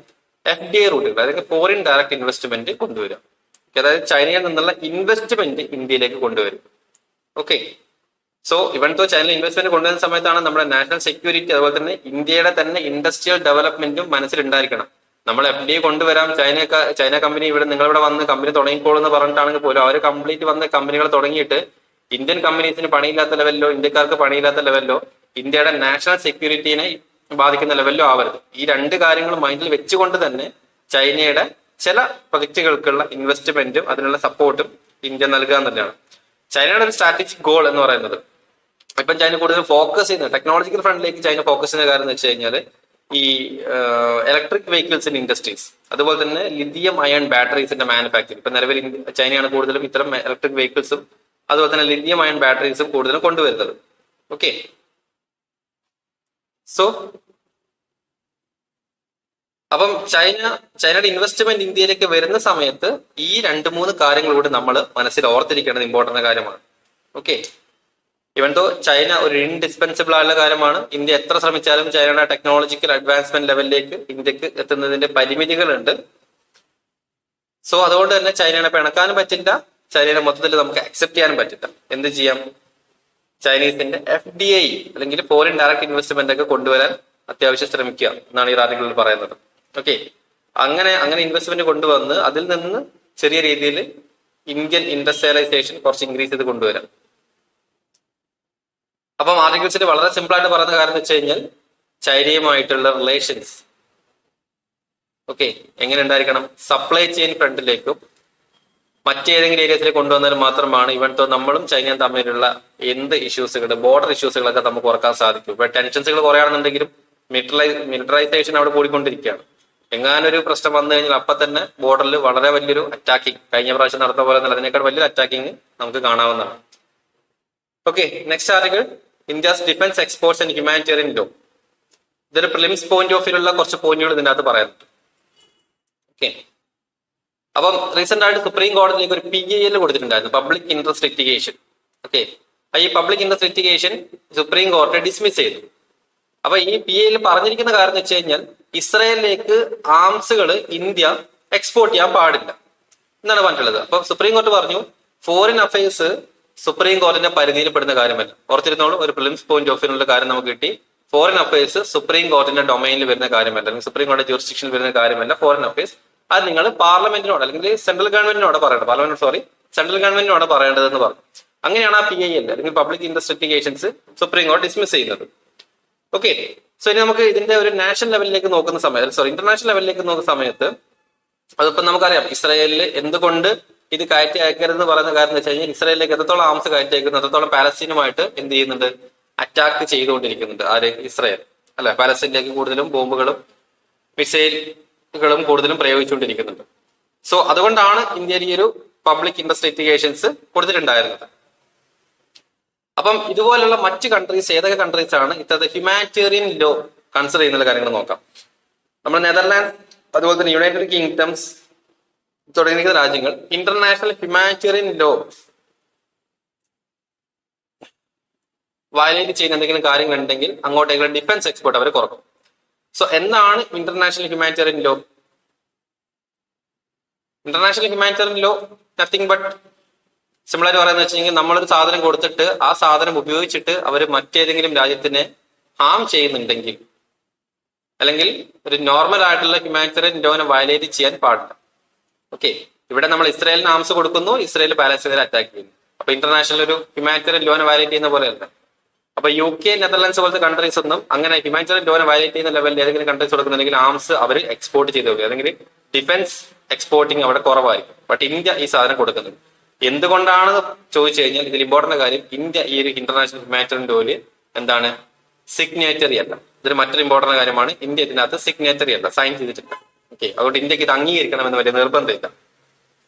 FDI റൂട്ടുകൾ, അതായത് ഫോറിൻ ഡയറക്ട് ഇൻവെസ്റ്റ്മെന്റ് കൊണ്ടുവരാം. അതായത് ചൈനയിൽ നിന്നുള്ള ഇൻവെസ്റ്റ്മെന്റ് ഇന്ത്യയിലേക്ക് കൊണ്ടുവരും. ഓക്കെ, സോ ഇവൻതോ ചൈനയിൽ ഇൻവെസ്റ്റ്മെന്റ് കൊണ്ടുവരുന്ന സമയത്താണ് നമ്മുടെ നാഷണൽ സെക്യൂരിറ്റി അതുപോലെ തന്നെ ഇന്ത്യയുടെ തന്നെ ഇൻഡസ്ട്രിയൽ ഡെവലപ്മെന്റും മനസ്സിലുണ്ടായിരിക്കണം. നമ്മൾ FDI കൊണ്ടുവരാം, ചൈന കമ്പനി ഇവിടെ നിങ്ങളിവിടെ വന്ന് കമ്പനി തുടങ്ങിക്കോളൂ എന്ന് പറഞ്ഞിട്ടാണെങ്കിൽ പോലും അവർ കംപ്ലീറ്റ് വന്ന് കമ്പനികൾ തുടങ്ങിയിട്ട് ഇന്ത്യൻ കമ്പനീസിന് പണിയില്ലാത്ത ലെവലിലോ ഇന്ത്യക്കാർക്ക് പണിയില്ലാത്ത ലെവലിലോ ഇന്ത്യയുടെ നാഷണൽ സെക്യൂരിറ്റിനെ ബാധിക്കുന്ന ലെവലിലോ ആവരുത്. ഈ രണ്ട് കാര്യങ്ങൾ മൈൻഡിൽ വെച്ചുകൊണ്ട് തന്നെ ചൈനയുടെ ചില പ്രൊജക്റ്റുകൾക്കുള്ള ഇൻവെസ്റ്റ്മെന്റും അതിനുള്ള സപ്പോർട്ടും ഇന്ത്യ നൽകുക എന്നുള്ളതാണ് ചൈനയുടെ ഒരു സ്ട്രാറ്റജിക് ഗോൾ എന്ന് പറയുന്നത്. ഇപ്പം ചൈന കൂടുതൽ ഫോക്കസ് ചെയ്യുന്നത് ടെക്നോളജിക്കൽ ഫ്രണ്ടിലേക്ക് ചൈന ഫോക്കസ് ചെയ്യുന്ന കാര്യം എന്ന് വെച്ച് കഴിഞ്ഞാൽ ഈ ഇലക്ട്രിക് വെഹിക്കിൾസിന്റെ ഇൻഡസ്ട്രീസ് അതുപോലെ തന്നെ ലിഥിയം അയൺ ബാറ്ററീസിന്റെ മാനുഫാക്ചറിങ്. ഇപ്പൊ നിലവിൽ ചൈനയാണ് കൂടുതലും ഇത്തരം ഇലക്ട്രിക് വെഹിക്കിൾസും അതുപോലെ തന്നെ ലിഥിയം അയൺ ബാറ്ററീസും കൂടുതലും കൊണ്ടുവരുന്നത്. ഓക്കെ, സോ അപ്പം ചൈനയുടെ ഇൻവെസ്റ്റ്മെന്റ് ഇന്ത്യയിലേക്ക് വരുന്ന സമയത്ത് ഈ 2-3 കാര്യങ്ങളൂടെ നമ്മൾ മനസ്സിൽ ഓർത്തിരിക്കേണ്ടത് ഇമ്പോർട്ടന്റ് കാര്യമാണ്. ഓക്കെ, ഇവൻതോ ചൈന ഒരു ഇൻഡിസ്പെൻസിബിൾ ആയുള്ള കാര്യമാണ്. ഇന്ത്യ എത്ര ശ്രമിച്ചാലും ചൈനയുടെ ടെക്നോളജിക്കൽ അഡ്വാൻസ്മെന്റ് ലെവലിലേക്ക് ഇന്ത്യക്ക് എത്തുന്നതിന്റെ പരിമിതികളുണ്ട്. സോ അതുകൊണ്ട് തന്നെ ചൈനയെ പിണക്കാനും പറ്റില്ല, ചൈനയെ മൊത്തത്തിൽ നമുക്ക് അക്സെപ്റ്റ് ചെയ്യാനും പറ്റില്ല. എന്ത് ചെയ്യാം? ചൈനീസിന്റെ FDI അല്ലെങ്കിൽ ഫോറിൻ ഡയറക്ട് ഇൻവെസ്റ്റ്മെന്റ് ഒക്കെ കൊണ്ടുവരാൻ അത്യാവശ്യം ശ്രമിക്കുക എന്നാണ് ഈ ആർട്ടിക്കിളിൽ പറയുന്നത്. ഓക്കെ, അങ്ങനെ ഇൻവെസ്റ്റ്മെന്റ് കൊണ്ടുവന്ന് അതിൽ നിന്ന് ചെറിയ രീതിയിൽ ഇന്ത്യൻ ഇൻഡസ്ട്രിയലൈസേഷൻ കുറച്ച് ഇൻക്രീസ് ചെയ്ത് കൊണ്ടുവരാം. അപ്പം ആർട്ടിക്കിൾസിൽ വളരെ സിമ്പിൾ ആയിട്ട് പറയുന്ന കാര്യം എന്ന് വെച്ച് കഴിഞ്ഞാൽ ചൈനയുമായിട്ടുള്ള റിലേഷൻസ് ഓക്കെ എങ്ങനെ ഉണ്ടായിരിക്കണം? സപ്ലൈ ചെയിൻ ഫ്രണ്ടിലേക്കും മറ്റേതെങ്കിലും ഏരിയസിലേക്ക് കൊണ്ടുവന്നാൽ മാത്രമാണ് ഇവൻതോ നമ്മളും ചൈനയും തമ്മിലുള്ള എന്ത് ഇഷ്യൂസുകൾ ബോർഡർ ഇഷ്യൂസുകളൊക്കെ നമുക്ക് കുറക്കാൻ സാധിക്കും. ഇപ്പൊ ടെൻഷൻസുകൾ കുറയാണെന്നുണ്ടെങ്കിലും മിലിറ്ററൈസേഷൻ അവിടെ കൂടിക്കൊണ്ടിരിക്കുകയാണ്. എങ്ങാനൊരു പ്രശ്നം വന്നു കഴിഞ്ഞാൽ അപ്പൊ തന്നെ ബോർഡറിൽ വളരെ വലിയൊരു അറ്റാക്കിങ് കഴിഞ്ഞ പ്രാവശ്യം നടന്ന പോലെ അതിനേക്കാൾ വലിയൊരു അറ്റാക്കിങ് നമുക്ക് കാണാവുന്നതാണ്. Okay, next article India's defence exports and humanitarian law. ഇതൊരു പ്രിലിംസ് പോയിന്റ് ഓഫ് വ്യൂലുള്ള കുറച്ച് പോയിന്റുകൾ ഇതിന്റെ അകത്ത് പറയുന്നുണ്ട്. ഓക്കെ, അപ്പം റീസെന്റ് ആയിട്ട് സുപ്രീം കോടതിയിലേക്ക് ഒരു PIL കൊടുത്തിട്ടുണ്ടായിരുന്നു, പബ്ലിക് ഇൻട്രസ്റ്റ് ലിറ്റിഗേഷൻ. ഓക്കെ, ഈ പബ്ലിക് ഇൻട്രസ്റ്റ് ലിറ്റിഗേഷൻ സുപ്രീം കോടതി ഡിസ്മിസ് ചെയ്തു. അപ്പൊ ഈ PIL പറഞ്ഞിരിക്കുന്ന കാര്യം എന്ന് വെച്ച് കഴിഞ്ഞാൽ ഇസ്രായേലിലേക്ക് ആംസുകൾ ഇന്ത്യ എക്സ്പോർട്ട് ചെയ്യാൻ പാടില്ല എന്നാണ് പറഞ്ഞിട്ടുള്ളത്. അപ്പൊ സുപ്രീം കോടതി പറഞ്ഞു ഫോറിൻ അഫയേഴ്സ് സുപ്രീം കോടതിന്റെ പരിധിയിൽ പെടുന്ന കാര്യമല്ല. ഓർത്തിരുന്നോളൂ, ഒരു പ്രിലിംസ് പോയിന്റ് ഓഫ് വ്യൂലുള്ള കാര്യം നമുക്ക് കിട്ടി. ഫോറിൻ അഫയേഴ്സ് സുപ്രീം കോടതിന്റെ ഡൊമൈനിൽ വരുന്ന കാര്യമല്ല, അല്ലെങ്കിൽ സുപ്രീം കോടതി ജൂറിസ്ഡിക്ഷനിൽ വരുന്ന കാര്യമല്ല ഫോറിൻ അഫയേഴ്സ്. അത് നിങ്ങൾ പാർലമെന്റിനോട് അല്ലെങ്കിൽ സെൻട്രൽ ഗവൺമെന്റിനോട് പറയേണ്ടത്, സെൻട്രൽ ഗവൺമെന്റിനോട് പറയേണ്ടതെന്ന് പറഞ്ഞു. അങ്ങനെയാണ് ആ PIL അല്ലെങ്കിൽ പബ്ലിക് ഇൻട്രസ്റ്റ് ലിറ്റിഗേഷൻസ് സുപ്രീം കോടതി ഡിസ്മിസ് ചെയ്യുന്നത്. ഓക്കെ, സോ ഇനി നമുക്ക് ഇതിന്റെ ഒരു നാഷണൽ ലെവലിലേക്ക് നോക്കുന്ന സമയത്ത് ഇന്റർനാഷണൽ ലെവലിലേക്ക് നോക്കുന്ന സമയത്ത് അതിപ്പോ നമുക്കറിയാം ഇസ്രായേലിൽ എന്തുകൊണ്ട് ഇത് കയറ്റി അയക്കരുതെന്ന് പറയുന്ന കാര്യം എന്ന് വെച്ച് കഴിഞ്ഞാൽ ഇസ്രായേലിലേക്ക് എത്രത്തോളം ആംസ് കയറ്റി അയക്കുന്നു അത്രത്തോളം പാലസ്തീനുമായിട്ട് എന്ത് ചെയ്യുന്നുണ്ട്? അറ്റാക്ക് ചെയ്തുകൊണ്ടിരിക്കുന്നുണ്ട്. ആര്? ഇസ്രായേൽ അല്ലെ. പാലസ്തീനിലേക്ക് കൂടുതലും ബോംബുകളും മിസൈലുകളും കൂടുതലും പ്രയോഗിച്ചുകൊണ്ടിരിക്കുന്നുണ്ട്. സോ അതുകൊണ്ടാണ് ഇന്ത്യയിൽ ഈ ഒരു പബ്ലിക് ഇൻട്രസ്റ്റ് ലിറ്റിഗേഷൻസ് കൊടുത്തിട്ടുണ്ടായിരുന്നത്. അപ്പം ഇതുപോലുള്ള മറ്റ് കൺട്രീസ് ഏതൊക്കെ കൺട്രീസ് ആണ് ഇത്തരത്തിൽ ഹ്യൂമാനിറ്റേറിയൻ ലോ കൺസിഡർ ചെയ്യുന്ന കാര്യങ്ങൾ നോക്കാം. നമ്മൾ നെതർലാൻഡ് അതുപോലെ തന്നെ യുണൈറ്റഡ് കിങ്ഡംസ് തുടങ്ങിയ രാജ്യങ്ങൾ ഇന്റർനാഷണൽ ഹ്യൂമാനിറ്റേറിയൻ ലോ വയലേറ്റ് ചെയ്യുന്ന എന്തെങ്കിലും കാര്യങ്ങൾ ഉണ്ടെങ്കിൽ അങ്ങോട്ടേക്കുള്ള ഡിഫൻസ് എക്സ്പോർട്ട് അവർ കുറക്കും. സോ എന്താണ് international humanitarian law? International humanitarian law nothing but similar പറയുന്നത് വെച്ചാൽ നമ്മളൊരു സാധനം കൊടുത്തിട്ട് ആ സാധനം ഉപയോഗിച്ചിട്ട് അവർ മറ്റേതെങ്കിലും രാജ്യത്തിനെ ഹാം ചെയ്യുന്നുണ്ടെങ്കിൽ അല്ലെങ്കിൽ ഒരു നോർമൽ ആയിട്ടുള്ള ഹ്യൂമാനിറ്റേറിയൻ ലോനെ വയലേറ്റ് ചെയ്യാൻ പാടില്ല. ഓക്കെ, ഇവിടെ നമ്മൾ ഇസ്രായേലിന് ആംസ് കൊടുക്കുന്നു, ഇസ്രായേൽ പാലസ്തീനെ അറ്റാക്ക് ചെയ്യുന്നു. അപ്പൊ ഇന്റർനാഷണൽ ഒരു ഹ്യൂമാനിറ്റേറിയൻ ലോനെ വയലേറ്റ് ചെയ്യുന്ന പോലെയല്ല. അപ്പൊ UK, നെതർലാൻഡ്സ് പോലത്തെ കൺട്രീസ് ഒന്നും അങ്ങനെ ഹ്യൂമാനിറ്റേറിയൻ ലോനെ വയലേറ്റ് ചെയ്യുന്ന ലെവലിൽ ഏതെങ്കിലും കൺട്രീസ് കൊടുക്കുന്നുണ്ടെങ്കിൽ ആംസ് അവർ എക്സ്പോർട്ട് ചെയ്ത് പോകും, അല്ലെങ്കിൽ ഡിഫൻസ് എക്സ്പോർട്ടിങ് അവിടെ കുറവായിരിക്കും. ബട്ട് ഇന്ത്യ ഈ സാധനം കൊടുക്കുന്നുണ്ട്. എന്തുകൊണ്ടാണെന്ന് ചോദിച്ചു കഴിഞ്ഞാൽ ഇതിൽ ഇമ്പോർട്ടന്റ് കാര്യം, ഇന്ത്യ ഈ ഒരു ഇന്റർനാഷണൽ ഹ്യൂമാനിറ്റേറിയൻ ലോയില് എന്താണ് സിഗ്നേറ്ററി അല്ല. ഇതൊരു മറ്റൊരു ഇമ്പോർട്ടന്റ് കാര്യമാണ്. ഇന്ത്യ ഇതിനകത്ത് സിഗ്നേറ്ററി അല്ല, സൈൻ ചെയ്തിട്ടില്ല. ഓക്കെ, അതുകൊണ്ട് ഇന്ത്യക്ക് ഇത് അംഗീകരിക്കണമെന്ന് വലിയ നിർബന്ധമില്ല.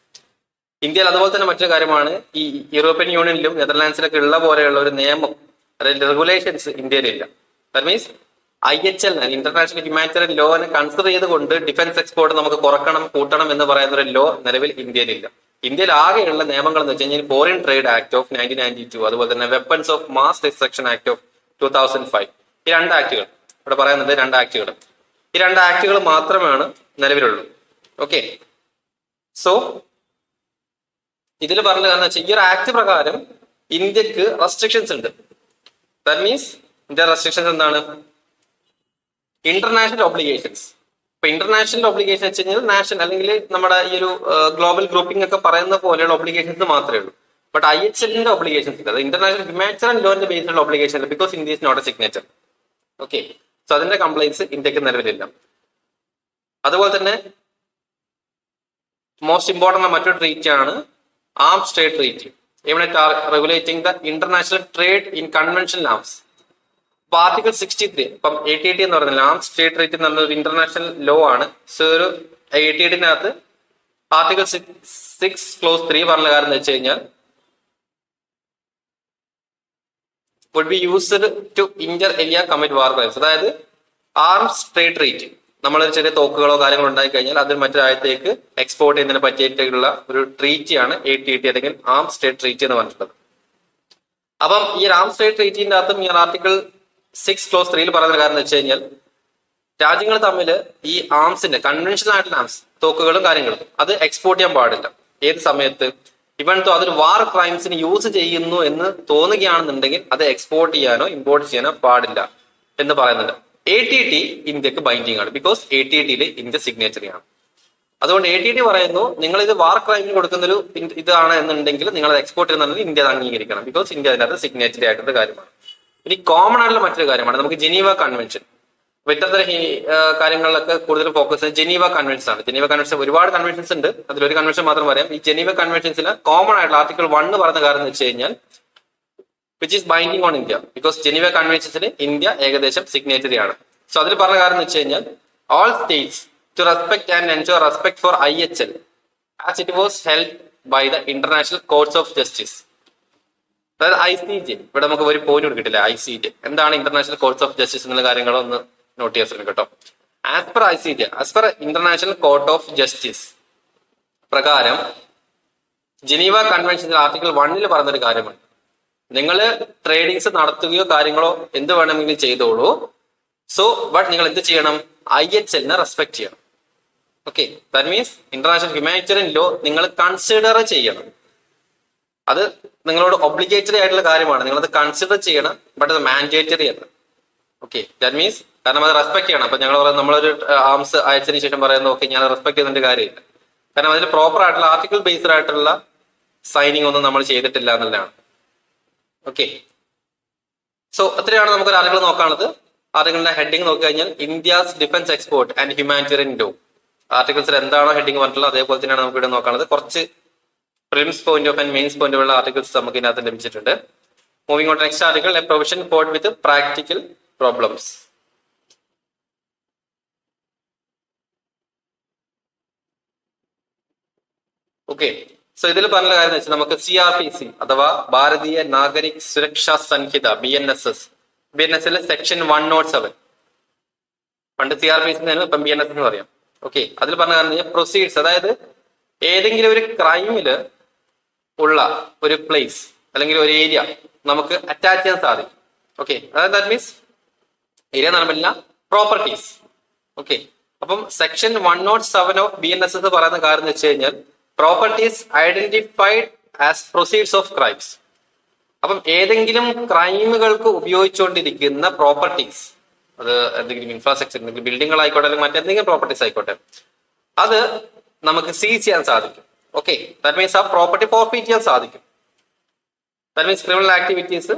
ഇന്ത്യയിൽ അതുപോലെ തന്നെ മറ്റൊരു കാര്യമാണ്, ഈ യൂറോപ്യൻ യൂണിയനിലും നെതർലാൻഡ്സിലൊക്കെ ഉള്ള പോലെയുള്ള ഒരു നിയമം, അതായത് റെഗുലേഷൻസ് ഇന്ത്യയിലില്ല. That means IHL international humanitarian ലോനെ കൺസിഡർ ചെയ്തുകൊണ്ട് ഡിഫൻസ് എക്സ്പോർട്ട് നമുക്ക് കുറക്കണം കൂട്ടണം എന്ന് പറയുന്ന ഒരു ലോ നിലവിൽ ഇന്ത്യയിലില്ല. ഇന്ത്യയിൽ ആകെയുള്ള നിയമങ്ങൾ എന്ന് വെച്ച് കഴിഞ്ഞാൽ ഫോറിൻ ട്രേഡ് ആക്ട് ഓഫ് 1992, അതുപോലെ തന്നെ weapons of mass destruction act of 2005. ഈ രണ്ട് ആക്ടുകൾ ഇവിടെ പറയുന്നത്, ഈ രണ്ട് ആക്ടുകൾ മാത്രമാണ് നിലവിലുള്ളൂ. ഓക്കെ, സോ ഇതിൽ പറഞ്ഞത് എന്താ വെച്ചാൽ ഈ ഒരു ആക്ട് പ്രകാരം ഇന്ത്യക്ക് റെസ്ട്രിക്ഷൻസ് ഉണ്ട്. ദാറ്റ് മീൻസ് ഇന്ത്യ റെസ്ട്രിക്ഷൻസ് എന്താണ്? International obligations. ഇപ്പൊ ഇന്റർനാഷണൽ ഒബ്ലിഗേഷൻ വെച്ച് കഴിഞ്ഞാൽ നാഷണൽ അല്ലെങ്കിൽ നമ്മുടെ ഈ ഒരു ഗ്ലോബൽ ഗ്രൂപ്പിംഗ് ഒക്കെ പറയുന്ന പോലെയുള്ള ഒബ്ലിഗേഷൻസ് മാത്രമേ ഉള്ളൂ. ബട്ട് IHLന്റെ ഒബ്ലിഗേഷൻസ് ഇല്ല. അത് ഇന്റർനാഷണൽ ഹ്യൂമാനിറ്റേറിയൻ ലോന്റെ ബേസിലുള്ള ഒബ്ലിഗേഷൻ ഇല്ല, because India is not a signature. Okay, so അതിന്റെ കംപ്ലൈൻസ് ഇന്ത്യക്ക് നിലവിലില്ല. അതുപോലെ തന്നെ മോസ്റ്റ് ഇമ്പോർട്ടന്റ് മറ്റൊരു ട്രീറ്റി ആണ് arms trade treaty, regulating the international trade in conventional arms. അപ്പൊ ആർട്ടിക്കിൾ 63, ഇപ്പം ATT എന്ന് പറയുന്നത് ആംസ് ട്രേഡ് ട്രീറ്റി എന്ന് പറഞ്ഞ ഒരു ഇന്റർനാഷണൽ ലോ ആണ്. സോ ഒരു ATT-നകത്ത് ആർട്ടിക്കിൾ 6 ക്ലോസ് 3 പറഞ്ഞ കാര്യം എന്ന് വെച്ച് കഴിഞ്ഞാൽ would be used to inter area commit war crimes. അതായത് ആംസ് ട്രേഡ് ട്രീറ്റ്, നമ്മളൊരു ചെറിയ തോക്കുകളോ കാര്യങ്ങളോ ഉണ്ടായി കഴിഞ്ഞാൽ അത് മറ്റു രാജ്യത്തേക്ക് എക്സ്പോർട്ട് ചെയ്യുന്നതിന് പറ്റിയിട്ടുള്ള ഒരു ട്രീറ്റിയാണ് ATT അല്ലെങ്കിൽ ആംസ് ട്രേഡ് ട്രീറ്റി എന്ന് പറഞ്ഞിട്ടുള്ളത്. അപ്പം ഈ ആംസ് ട്രേഡ് ട്രീറ്റിന്റെ അകത്തും ഈ ആർട്ടിക്കിൾ 6 ക്ലോസ് 3 പറയുന്ന കാരണം എന്ന് വെച്ച് കഴിഞ്ഞാൽ രാജ്യങ്ങൾ തമ്മിൽ ഈ ആംസിന്റെ കൺവെൻഷണൽ ആയിട്ടുള്ള ആംസ് തോക്കുകളും കാര്യങ്ങളും അത് എക്സ്പോർട്ട് ചെയ്യാൻ പാടില്ല. ഏത് സമയത്ത്? ഇവൻ അതൊരു വാർ ക്രൈംസിന് യൂസ് ചെയ്യുന്നു എന്ന് തോന്നുകയാണെന്നുണ്ടെങ്കിൽ അത് എക്സ്പോർട്ട് ചെയ്യാനോ ഇമ്പോർട്ട് ചെയ്യാനോ പാടില്ല എന്ന് പറയുന്നുണ്ട്. ATT ഇന്ത്യക്ക് ബൈൻഡിങ് ആണ്, ബിക്കോസ് ATT-യിൽ ഇന്ത്യ സിഗ്നേച്ചറി ആണ്. അതുകൊണ്ട് ATT പറയുന്നു, നിങ്ങൾ ഇത് വാർ ക്രൈമിന് കൊടുക്കുന്ന ഒരു ഇതാണ് എന്നുണ്ടെങ്കിൽ നിങ്ങൾ അത് എക്സ്പോർട്ട് ചെയ്യുന്നുണ്ടെങ്കിൽ ഇന്ത്യ അത് അംഗീകരിക്കണം, ബിക്കോസ് ഇന്ത്യ അതിനകത്ത് സിഗ്നേച്ചറി ആയിട്ടുള്ള കാര്യമാണ്. ഇനി കോമൺ ആയിട്ടുള്ള മറ്റൊരു കാര്യമാണ് നമുക്ക് ജനീവ കൺവെൻഷൻ. അപ്പൊ ഇത്തരത്തിലെ കാര്യങ്ങളിലൊക്കെ കൂടുതൽ ഫോക്കസ് ജനീവ കൺവെൻഷൻ ആണ്. ജനീവ കൺവെൻഷൻ ഒരുപാട് കൺവെൻഷൻസ് ഉണ്ട്, അതിലൊരു കൺവെൻഷൻ മാത്രം പറയാം. ഈ ജനീവ കൺവെൻഷൻസിൽ കോമൺ ആയിട്ടുള്ള ആർട്ടിക്കിൾ 1 പറയുന്ന കാര്യം എന്ന് വെച്ച് കഴിഞ്ഞാൽ which is binding on India, because Geneva കൺവെൻഷൻസിൽ ഇന്ത്യ ഏകദേശം സിഗ്നേറ്ററി ആണ്. സോ അതിൽ പറഞ്ഞ കാര്യം എന്ന് വെച്ച് കഴിഞ്ഞാൽ all states to respect and ensure respect for IHL as it was held by the international courts of justice. അതായത് ICJ, ഇവിടെ നമുക്ക് ഒരു പോയിന്റ് കൊടുക്കിട്ടില്ല. ICJ എന്താണ് ഇന്റർനാഷണൽ കോർട്സ് ഓഫ് ജസ്റ്റിസ് എന്നുള്ള കാര്യങ്ങളൊന്ന് നോട്ട് ചെയ്യാൻ ശ്രമിക്കും കേട്ടോ. As per ICJ, as per international court of justice പ്രകാരം ജനീവ കൺവെൻഷനിൽ ആർട്ടിക്കിൾ 1 പറഞ്ഞൊരു കാര്യമാണ്, നിങ്ങൾ ട്രേഡിങ്സ് നടത്തുകയോ കാര്യങ്ങളോ എന്ത് വേണമെങ്കിലും ചെയ്തോളൂ. സോ ബട്ട് നിങ്ങൾ എന്ത് ചെയ്യണം? IHL-നെ റെസ്പെക്ട് ചെയ്യണം. Okay, that means international humanitarian law നിങ്ങൾ കൺസിഡർ ചെയ്യണം. അത് നിങ്ങളോട് ഒബ്ലിഗേറ്ററി ആയിട്ടുള്ള കാര്യമാണ്, നിങ്ങളത് കൺസിഡർ ചെയ്യണം, ബട്ട് അത് മാൻഡേറ്ററി അല്ല. ഓക്കെ, ദാറ്റ് മീൻസ് കാരണം അത് റെസ്പെക്ട് ചെയ്യണം. അപ്പൊ ഞങ്ങൾ നമ്മളൊരു ആംസ് അയച്ചതിന് ശേഷം പറയുന്നത് ഓക്കെ ഞാൻ റെസ്പെക്ട് ചെയ്യുന്നതിന്റെ കാര്യമില്ല, കാരണം അതിൽ പ്രോപ്പർ ആയിട്ടുള്ള ആർട്ടിക്കിൾ ബേസ്ഡ് ആയിട്ടുള്ള സൈനിങ് ഒന്നും നമ്മൾ ചെയ്തിട്ടില്ല എന്നുള്ളതാണ്. ഓക്കെ, സോ അത്രയാണ് നമുക്ക് ഒരു ആർട്ടിക്കിൾ നോക്കാനുള്ളത്. ആർട്ടിക്കിളിന്റെ ഹെഡിങ് നോക്കി കഴിഞ്ഞാൽ India's defence export and humanitarian law. ആർട്ടിക്കിൾസിൽ എന്താണോ ഹെഡിങ് പറഞ്ഞിട്ടുള്ളത് അതേപോലെ തന്നെയാണ് നമുക്ക് ഇവിടെ നോക്കാനുള്ളത്. കുറച്ച് prelims point of and mains point ഉള്ള ആർട്ടിക്കിൾസ് നമുക്ക് ഇതിനകത്ത് ലഭിച്ചിട്ടുണ്ട്. Moving on next article, a provision fraught with practical problems. Okay, so ഇതിൽ പറഞ്ഞ കാര്യം എന്ന് വെച്ചാൽ നമുക്ക് CRPC അഥവാ ഭാരതീയ നാഗരിക് സുരക്ഷാ സംഹിത BNSS സെക്ഷൻ 107, പണ്ട് CRPC ഇപ്പം BNSS എന്ന് പറയാം. ഓക്കെ, അതിൽ പറഞ്ഞ കാര്യം പ്രൊസീഡ്സ്, അതായത് ഏതെങ്കിലും ഒരു ക്രൈമില് ഉള്ള ഒരു പ്ലേസ് അല്ലെങ്കിൽ ഒരു ഏരിയ നമുക്ക് അറ്റാച്ച് ചെയ്യാൻ സാധിക്കും. ഓക്കെ, അതായത് ദാറ്റ് മീൻസ് ഏരിയ എന്ന് പറയുന്നില്ല, പ്രോപ്പർട്ടീസ്. ഓക്കെ, അപ്പം സെക്ഷൻ 107 ഓഫ് BNSS പറയുന്ന കാര്യം എന്ന് വെച്ച് കഴിഞ്ഞാൽ properties identified as proceeds of crimes. അപ്പം ഏതെങ്കിലും ക്രൈമുകൾക്ക് ഉപയോഗിച്ചുകൊണ്ടിരിക്കുന്ന പ്രോപ്പർട്ടീസ്, അത് എന്തെങ്കിലും ഇൻഫ്രാസ്ട്രക്ചർ, എന്തെങ്കിലും ബിൽഡിങ്ങുകളായിക്കോട്ടെ അല്ലെങ്കിൽ മറ്റെന്തെങ്കിലും പ്രോപ്പർട്ടീസ് ആയിക്കോട്ടെ, അത് നമുക്ക് സീസ് ചെയ്യാൻ സാധിക്കും. ഓക്കെ, ദാറ്റ് മീൻസ് ആ പ്രോപ്പർട്ടി ഫോർഫീറ്റ് ചെയ്യാൻ സാധിക്കും. That means criminal activities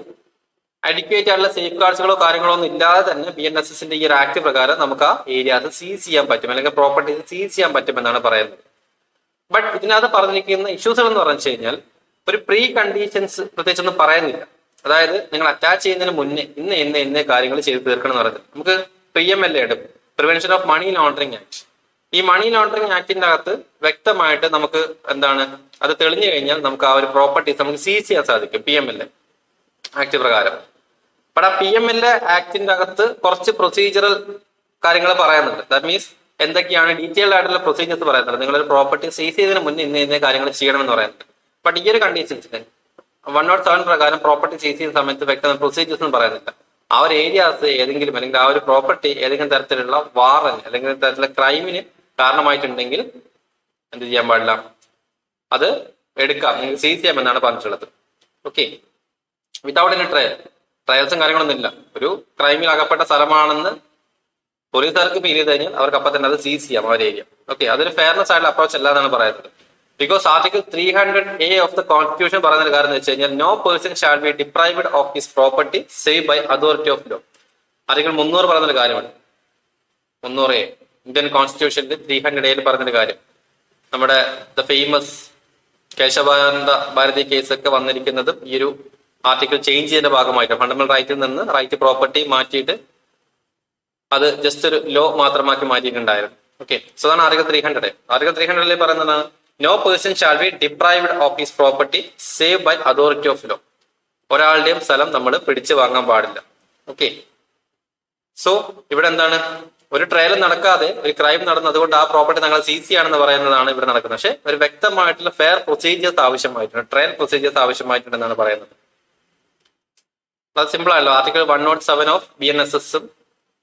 adequate ആയിട്ടുള്ള സേഫ് ഗാർഡ്സുകളോ കാര്യങ്ങളോ ഒന്നും ഇല്ലാതെ തന്നെ BNSSന്റെ ഈ ഒരു ആക്ട് പ്രകാരം നമുക്ക് ആ ഏരിയാസ് സീസ് ചെയ്യാൻ പറ്റും, അല്ലെങ്കിൽ പ്രോപ്പർട്ടീസ് സീസ് ചെയ്യാൻ പറ്റുമെന്നാണ് പറയുന്നത്. ബട്ട് ഇതിനകത്ത് പറഞ്ഞിരിക്കുന്ന ഇഷ്യൂസുകൾ എന്ന് പറഞ്ഞു കഴിഞ്ഞാൽ ഒരു പ്രീ കണ്ടീഷൻസ് പ്രത്യേകിച്ചൊന്നും പറയുന്നില്ല. അതായത് നിങ്ങൾ അറ്റാച്ച് ചെയ്യുന്നതിന് മുന്നേ ഇന്ന കാര്യങ്ങൾ ചെയ്ത് തീർക്കണം എന്ന് പറയുന്നത്. നമുക്ക് PMLA prevention of money laundering act, ഈ മണി ലോണ്ടറിങ് ആക്ടിന്റെ അകത്ത് വ്യക്തമായിട്ട് നമുക്ക് എന്താണ്, അത് തെളിഞ്ഞു കഴിഞ്ഞാൽ നമുക്ക് ആ ഒരു പ്രോപ്പർട്ടീസ് നമുക്ക് സീസ് ചെയ്യാൻ സാധിക്കും PMLA ആക്ട് പ്രകാരം. ബട്ട് ആ PMLA ആക്ടിന്റെ അകത്ത് കുറച്ച് പ്രൊസീജിയറൽ കാര്യങ്ങൾ പറയുന്നുണ്ട്. ദാറ്റ് മീൻസ് എന്തൊക്കെയാണ് ഡീറ്റെയിൽഡ് ആയിട്ടുള്ള പ്രൊസീജിയേഴ്സ് പറയുന്നുണ്ട്. നിങ്ങളൊരു പ്രോപ്പർട്ടി സീസ് ചെയ്തതിന് മുന്നേ ഇന്ന കാര്യങ്ങൾ ചെയ്യണമെന്ന് പറയുന്നുണ്ട്. ബട്ട് ഈ ഒരു കണ്ടീഷൻസിന് 107 പ്രകാരം പ്രോപ്പർട്ടി സീസ് ചെയ്യുന്ന സമയത്ത് വ്യക്തമായ പ്രൊസീജിയേഴ്സ് ഒന്നും പറയുന്നില്ല. ആ ഒരു ഏരിയാസ് ഏതെങ്കിലും അല്ലെങ്കിൽ ആ ഒരു പ്രോപ്പർട്ടി ഏതെങ്കിലും തരത്തിലുള്ള വാറന്റ് അല്ലെങ്കിൽ തരത്തിലുള്ള ക്രൈമിന് കാരണമായിട്ടുണ്ടെങ്കിൽ എന്ത് ചെയ്യാൻ പാടില്ല, അത് എടുക്കാം, നിങ്ങൾക്ക് സീസ് ചെയ്യാമെന്നാണ് പറഞ്ഞിട്ടുള്ളത്. ഓക്കെ, വിതൗട്ട് എനി ട്രയൽസും കാര്യങ്ങളൊന്നും ഇല്ല. ഒരു ക്രൈമിൽ അകപ്പെട്ട സ്ഥലമാണെന്ന് പോലീസുകാർക്ക് ഫീൽ ചെയ്ത് കഴിഞ്ഞാൽ അവർക്ക് അപ്പം തന്നെ അത് സീസ് ചെയ്യാം ആ ഒരു ഏരിയ. ഓക്കെ, അതൊരു ഫെയർനെസ് ആയിട്ടുള്ള അപ്രോച്ച് അല്ല എന്നാണ് പറയുന്നത്. Because article 300A of the constitution പറയുന്ന കാര്യം എന്ന് വെച്ച് കഴിഞ്ഞാൽ no person shall be deprived of his property save by authority of law. Article 300 പറയുന്നൊരു കാര്യമാണ്. 300A ഇന്ത്യൻ കോൺസ്റ്റിറ്റ്യൂഷനിൽ 300A പറയുന്നൊരു കാര്യം. നമ്മുടെ ദ ഫേമസ് കേശവാനന്ദ ഭാരതി കേസൊക്കെ വന്നിരിക്കുന്നത് ഈ ഒരു ആർട്ടിക്കിൾ ചേഞ്ച് ചെയ്തതിന്റെ ഭാഗമായിട്ട് ഫണ്ടമെന്റൽ റൈറ്റിൽ നിന്ന് റൈറ്റ് പ്രോപ്പർട്ടി മാറ്റിയിട്ട് അത് ജസ്റ്റ് ഒരു ലോ മാത്രമാക്കി മാറ്റിയിട്ടുണ്ടായിരുന്നു. ഓക്കെ, സോ അതാണ് ആർട്ടിക്കിൾ 300. ആർട്ടിക്കിൾ 300 പറയുന്നത് no person shall be deprived of his property save by authority of law. ഒരാളുടെയും സ്ഥലം നമ്മൾ പിടിച്ചു വാങ്ങാൻ പാടില്ല. ഓക്കെ, സോ ഇവിടെ എന്താണ്, ഒരു ട്രയലും നടക്കാതെ ഒരു ക്രൈം നടന്നു അതുകൊണ്ട് ആ പ്രോപ്പർട്ടി ഞങ്ങൾ സീസ് ചെയ്യാണെന്ന് പറയുന്നതാണ് ഇവിടെ നടക്കുന്നത്. പക്ഷെ ഒരു വ്യക്തമായിട്ടുള്ള ഫെയർ പ്രൊസീജിയേഴ്സ് ആവശ്യമായിട്ടുണ്ട്, ട്രയൽ പ്രൊസീജിയേഴ്സ് ആവശ്യമായിട്ടുണ്ടെന്നാണ് പറയുന്നത്. അത് സിമ്പിൾ ആണല്ലോ. ആർട്ടിക്കിൾ 107 ഓഫ് BNSSഉം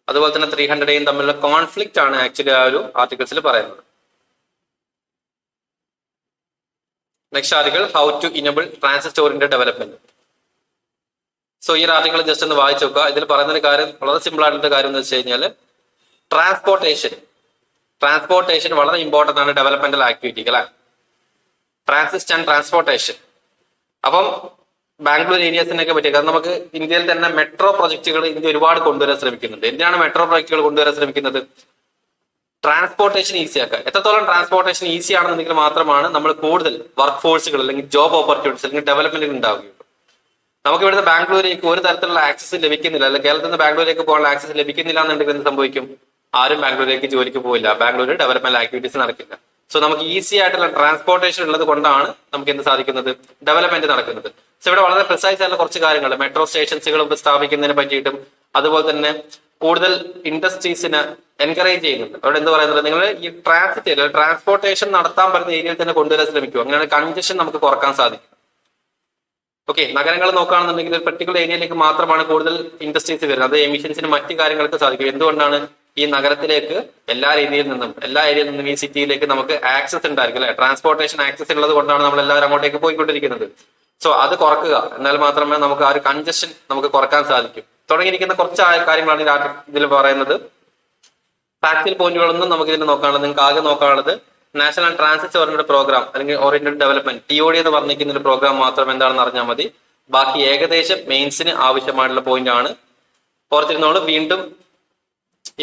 അതുപോലെ തന്നെ 300A തമ്മിലുള്ള കോൺഫ്ലിക്റ്റ് ആണ് ആക്ച്വലി ആ ഒരു ആർട്ടിക്കിൾസിൽ പറയുന്നത്. Next article how to enable transit oriented development. So ഈ ആർട്ടിക്കിൾ ജസ്റ്റ് ഒന്ന് വായിച്ചു നോക്കുക. ഇതിൽ പറയുന്ന കാര്യം വളരെ സിമ്പിൾ ആയിട്ടുള്ള കാര്യം എന്ന് വെച്ച് കഴിഞ്ഞാൽ ട്രാൻസ്പോർട്ടേഷൻ വളരെ ഇമ്പോർട്ടന്റ് ആണ് ഡെവലപ്മെന്റൽ ആക്ടിവിറ്റിക്ക് അല്ലെ. Transit and transportation. അപ്പം ബാംഗ്ലൂർ ഏരിയസിനൊക്കെ പറ്റിയ കാരണം നമുക്ക് ഇന്ത്യയിൽ തന്നെ മെട്രോ പ്രൊജക്ടുകൾ ഇന്ത്യ ഒരുപാട് കൊണ്ടുവരാൻ ശ്രമിക്കുന്നുണ്ട്. എന്തിനാണ് മെട്രോ പ്രൊജക്ടുകൾ കൊണ്ടുവരാൻ ശ്രമിക്കുന്നത്? ട്രാൻസ്പോർട്ടേഷൻ ഈസി ആക്കുക. എത്രത്തോളം ട്രാൻസ്പോർട്ടേഷൻ ഈസി ആണെന്നുണ്ടെങ്കിൽ മാത്രമാണ് നമ്മൾ കൂടുതൽ വർക്ക് ഫോഴ്സുകൾ അല്ലെങ്കിൽ ജോബ് ഓപ്പർച്യൂണിറ്റീസ് അല്ലെങ്കിൽ ഡെവലപ്മെന്റ് ഉണ്ടാവുകയുള്ളൂ. നമുക്ക് ഇവിടുത്തെ ബാംഗ്ലൂരേക്ക് ഒരു തരത്തിലുള്ള ആക്സസ് ലഭിക്കുന്നില്ല, അല്ലെങ്കിൽ കേരളത്തിൽ നിന്ന് ബാംഗ്ലൂരേക്ക് പോകാനുള്ള ആക്സസ് ലഭിക്കുന്നില്ല എന്നുണ്ടെങ്കിൽ എന്ത് സംഭവിക്കും? ആരും ബാംഗ്ലൂരേക്ക് ജോലിക്ക് പോയില്ല, ബാംഗ്ലൂർ ഡെവലപ്മെന്റ് ആക്ടിവിറ്റീസ് നടക്കില്ല. സോ നമുക്ക് ഈസി ആയിട്ടുള്ള ട്രാൻസ്പോർട്ടേഷൻ ഉള്ളത് കൊണ്ടാണ് നമുക്ക് എന്ത് സാധിക്കുന്നത്? ഡെവലപ്മെന്റ് നടക്കുന്നത്. സോ ഇവിടെ വളരെ പ്രിസൈസ് ആയിട്ടുള്ള കുറച്ച് കാര്യങ്ങൾ മെട്രോ സ്റ്റേഷൻസുകൾ സ്ഥാപിക്കുന്നതിനെ പറ്റിയിട്ടും അതുപോലെ തന്നെ കൂടുതൽ ഇൻഡസ്ട്രീസിനെ എൻകറേജ് ചെയ്യുന്നുണ്ട്. അവിടെ എന്ത് പറയുന്നത്, നിങ്ങൾ ഈ ട്രാൻസ്പോർട്ടേഷൻ നടത്താൻ പറ്റുന്ന ഏരിയയിൽ തന്നെ കൊണ്ടുവരാൻ ശ്രമിക്കും. അങ്ങനെയാണ് കൺജഷൻ നമുക്ക് കുറക്കാൻ സാധിക്കും. ഓക്കെ, നഗരങ്ങൾ നോക്കുകയാണെന്നുണ്ടെങ്കിൽ ഒരു പെർട്ടിക്കുലർ ഏരിയയിലേക്ക് മാത്രമാണ് കൂടുതൽ ഇൻഡസ്ട്രീസ് വരുന്നത്. അത് എമിഷൻസിന് മറ്റു കാര്യങ്ങൾക്ക് സാധിക്കും. എന്തുകൊണ്ടാണ്? ഈ നഗരത്തിലേക്ക് എല്ലാ ഏരിയയിൽ നിന്നും ഈ സിറ്റിയിലേക്ക് നമുക്ക് ആക്സസ് ഉണ്ടായിരിക്കും അല്ലെ. ട്രാൻസ്പോർട്ടേഷൻ ആക്സസ് ഉള്ളത് കൊണ്ടാണ് നമ്മൾ എല്ലാവരും അങ്ങോട്ടേക്ക് പോയിക്കൊണ്ടിരിക്കുന്നത്. സോ അത് കുറക്കുക, എന്നാൽ മാത്രമേ നമുക്ക് ആ ഒരു കൺജഷൻ നമുക്ക് കുറക്കാൻ സാധിക്കും. തുടങ്ങിയിരിക്കുന്ന കുറച്ച് കാര്യങ്ങളാണ് ഇതിൽ പറയുന്നത്. ഫാക്ച്വൽ പോയിന്റുകളൊന്നും നമുക്ക് ഇതിൽ നോക്കാനുള്ളത്, നിങ്ങൾക്ക് ആകെ നോക്കാനുള്ളത് നാഷണൽ ട്രാൻസിറ്റ് ഓറിയന്റഡ് പ്രോഗ്രാം അല്ലെങ്കിൽ ഓറിയന്റഡ് ഡെവലപ്മെന്റ് TOD എന്ന് പറഞ്ഞിരിക്കുന്ന ഒരു പ്രോഗ്രാം മാത്രം എന്താണെന്ന് അറിഞ്ഞാൽ മതി. ബാക്കി ഏകദേശം മെയിൻസിന് ആവശ്യമായിട്ടുള്ള പോയിന്റ് ആണ്. ഓർത്തിരുന്നോളൂ, വീണ്ടും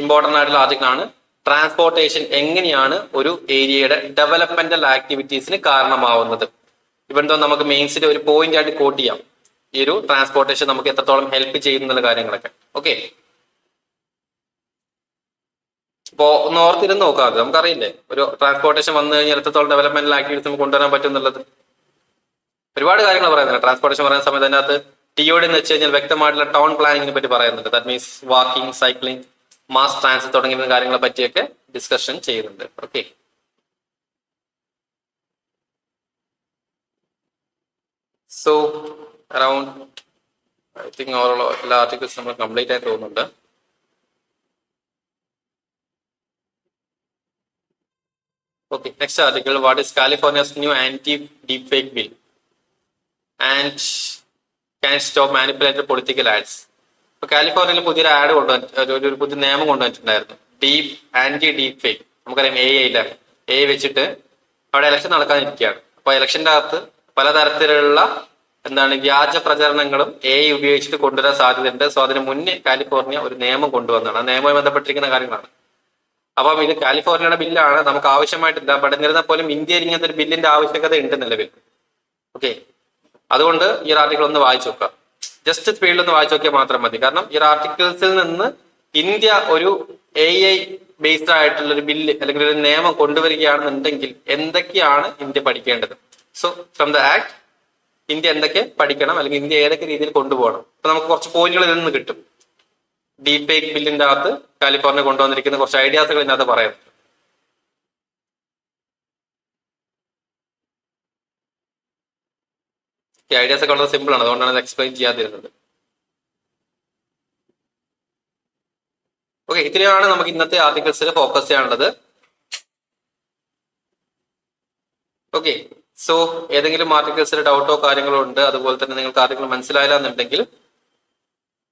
ഇമ്പോർട്ടന്റ് ആയിട്ടുള്ള ആർട്ടിക്കിൾ ആണ്. ട്രാൻസ്പോർട്ടേഷൻ എങ്ങനെയാണ് ഒരു ഏരിയയുടെ ഡെവലപ്മെന്റൽ ആക്ടിവിറ്റീസിന് കാരണമാവുന്നത്. ഇവന്തോ നമുക്ക് മെയിൻസിൽ ഒരു പോയിന്റ് ആയിട്ട് കോട്ട് ചെയ്യാം. ഈ ഒരു ട്രാൻസ്പോർട്ടേഷൻ നമുക്ക് എത്രത്തോളം ഹെൽപ്പ് ചെയ്യുന്നുള്ള കാര്യങ്ങളൊക്കെ. ഓക്കെ, അപ്പോ ഒന്ന് ഓർത്തിരുന്ന് നോക്കാം. നമുക്കറിയില്ലേ ഒരു ട്രാൻസ്പോർട്ടേഷൻ വന്നു കഴിഞ്ഞാൽ എത്രത്തോളം ഡെവലപ്മെന്റൽ ആക്ടിവിറ്റീസ് നമുക്ക് കൊണ്ടുവരാൻ പറ്റും എന്നുള്ളത്. ഒരുപാട് കാര്യങ്ങൾ പറയുന്നുണ്ട്. ട്രാൻസ്പോർട്ടേഷൻ പറയുന്ന സമയത്ത് അതിനകത്ത് TOD എന്ന് വെച്ച് കഴിഞ്ഞാൽ വ്യക്തമായിട്ടുള്ള ടൗൺ പ്ലാനിങ്ങിനെ പറ്റി പറയുന്നുണ്ട്. That means walking, cycling, mass transit തുടങ്ങിയ കാര്യങ്ങളെ പറ്റിയൊക്കെ ഡിസ്കഷൻ ചെയ്യുന്നുണ്ട്. Okay, so around I think എല്ലാ ആർട്ടിക്കിൾസ് നമ്മൾ കംപ്ലീറ്റ് ആയി തോന്നുന്നുണ്ട്. Okay, next article. What is California's new anti-deepfake bill and can stop manipulated political ads? ഇപ്പൊ കാലിഫോർണിയയിൽ പുതിയൊരു ആഡ് ഒരു പുതിയ നിയമം കൊണ്ടുവന്നിട്ടുണ്ടായിരുന്നു. Deep fake. നമുക്കറിയാം AI വെച്ചിട്ട് അവിടെ ഇലക്ഷൻ നടക്കാനിരിക്കുകയാണ്. അപ്പൊ ഇലക്ഷന്റെ അകത്ത് പലതരത്തിലുള്ള വ്യാജ പ്രചരണങ്ങളും AI ഉപയോഗിച്ചിട്ട് കൊണ്ടുവരാൻ സാധ്യതയുണ്ട്. സോ അതിന് മുന്നേ കാലിഫോർണിയ ഒരു നിയമം കൊണ്ടുവന്നതാണ്. ആ നിയമവുമായി ബന്ധപ്പെട്ടിരിക്കുന്ന കാര്യങ്ങളാണ്. അപ്പം ഇത് കാലിഫോർണിയയുടെ ബില്ലാണ്, നമുക്ക് ആവശ്യമായിട്ടില്ല. ബട്ട് എന്നിരുന്നാൽ പോലും ഇന്ത്യയിൽ ഇങ്ങനത്തെ ഒരു ബില്ലിന്റെ ആവശ്യകത ഉണ്ട് നിലവിൽ. ഓക്കെ, അതുകൊണ്ട് ഈ ഒരു ആർട്ടിക്കിൾ ഒന്ന് വായിച്ചു നോക്കുക. ജസ്റ്റ് സ്പീഡിൽ ഒന്ന് വായിച്ചു നോക്കിയാൽ മാത്രം മതി. കാരണം ഈ ഒരു ആർട്ടിക്കിൾസിൽ നിന്ന് ഇന്ത്യ ഒരു AI ബേസ്ഡ് ആയിട്ടുള്ള ഒരു ബില്ല് അല്ലെങ്കിൽ ഒരു നിയമം കൊണ്ടുവരികയാണെന്നുണ്ടെങ്കിൽ എന്തൊക്കെയാണ് ഇന്ത്യ പഠിക്കേണ്ടത്. So from the act India എന്തൊക്കെ പഠിക്കണം, അല്ലെങ്കിൽ ഇന്ത്യ ഏതൊക്കെ രീതിയിൽ കൊണ്ടുപോകണം. അപ്പൊ നമുക്ക് കുറച്ച് പോയിന്റുകൾ ഇതിൽ നിന്ന് കിട്ടും. ഡീപ് ഫേക്ക് ബില്ലിന്റെ അകത്ത് കാലിഫോർണിയ കൊണ്ടുവന്നിരിക്കുന്ന കുറച്ച് ഐഡിയാസുകൾ ഇതിനകത്ത് പറയാം. ഈ ഐഡിയാസ് ഒക്കെ വളരെ സിമ്പിൾ ആണ്, അതുകൊണ്ടാണ് അത് എക്സ്പ്ലെയിൻ ചെയ്യാതിരുന്നത്. ഓക്കെ, ഇത്രയാണ് നമുക്ക് ഇന്നത്തെ ആർട്ടിക്കിൾസിൽ ഫോക്കസ് ചെയ്യാനുള്ളത്. ഓക്കെ, സോ ഏതെങ്കിലും ആർട്ടിക്കിൾസിൽ ഡൗട്ടോ കാര്യങ്ങളോ ഉണ്ട്, അതുപോലെ തന്നെ നിങ്ങൾക്ക് ആർട്ടിക്കിൾ മനസ്സിലായില്ല എന്നുണ്ടെങ്കിൽ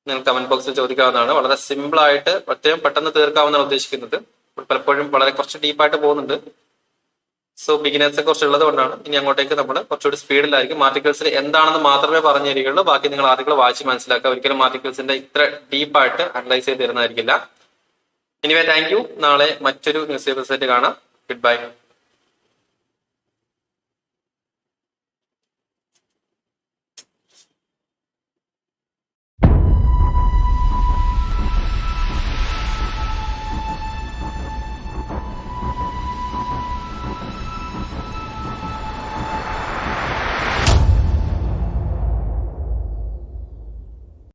നിങ്ങൾ കമന്റ് ബോക്സിൽ ചോദിക്കാവുന്നതാണ്. വളരെ സിമ്പിൾ ആയിട്ട് ഒറ്റയും പെട്ടെന്ന് തീർക്കാമെന്നാണ് ഉദ്ദേശിക്കുന്നത്. പലപ്പോഴും വളരെ കുറച്ച് ഡീപ്പായിട്ട് പോകുന്നുണ്ട്. സോ ബിഗിനേഴ്സിനെ കുറിച്ച് ഉള്ളത് കൊണ്ടാണ് ഇനി അങ്ങോട്ടേക്ക് നമ്മൾ കുറച്ചുകൂടി സ്പീഡിലായിരിക്കും. ആർട്ടിക്കിൾസിൽ എന്താണെന്ന് മാത്രമേ പറഞ്ഞു തരികയുള്ളൂ. ബാക്കി നിങ്ങൾ ആർട്ടിക്കിൾ വായിച്ച് മനസ്സിലാക്കുക. ഒരിക്കലും ആർട്ടിക്കിൾസിന്റെ ഇത്ര ഡീപ്പായിട്ട് അനലൈസ് ചെയ്ത് തരുന്നതായിരിക്കില്ല. Anyway, thank you. നാളെ മറ്റൊരു ന്യൂസ് പേപ്പർ സെറ്റ് കാണാം. Good bye.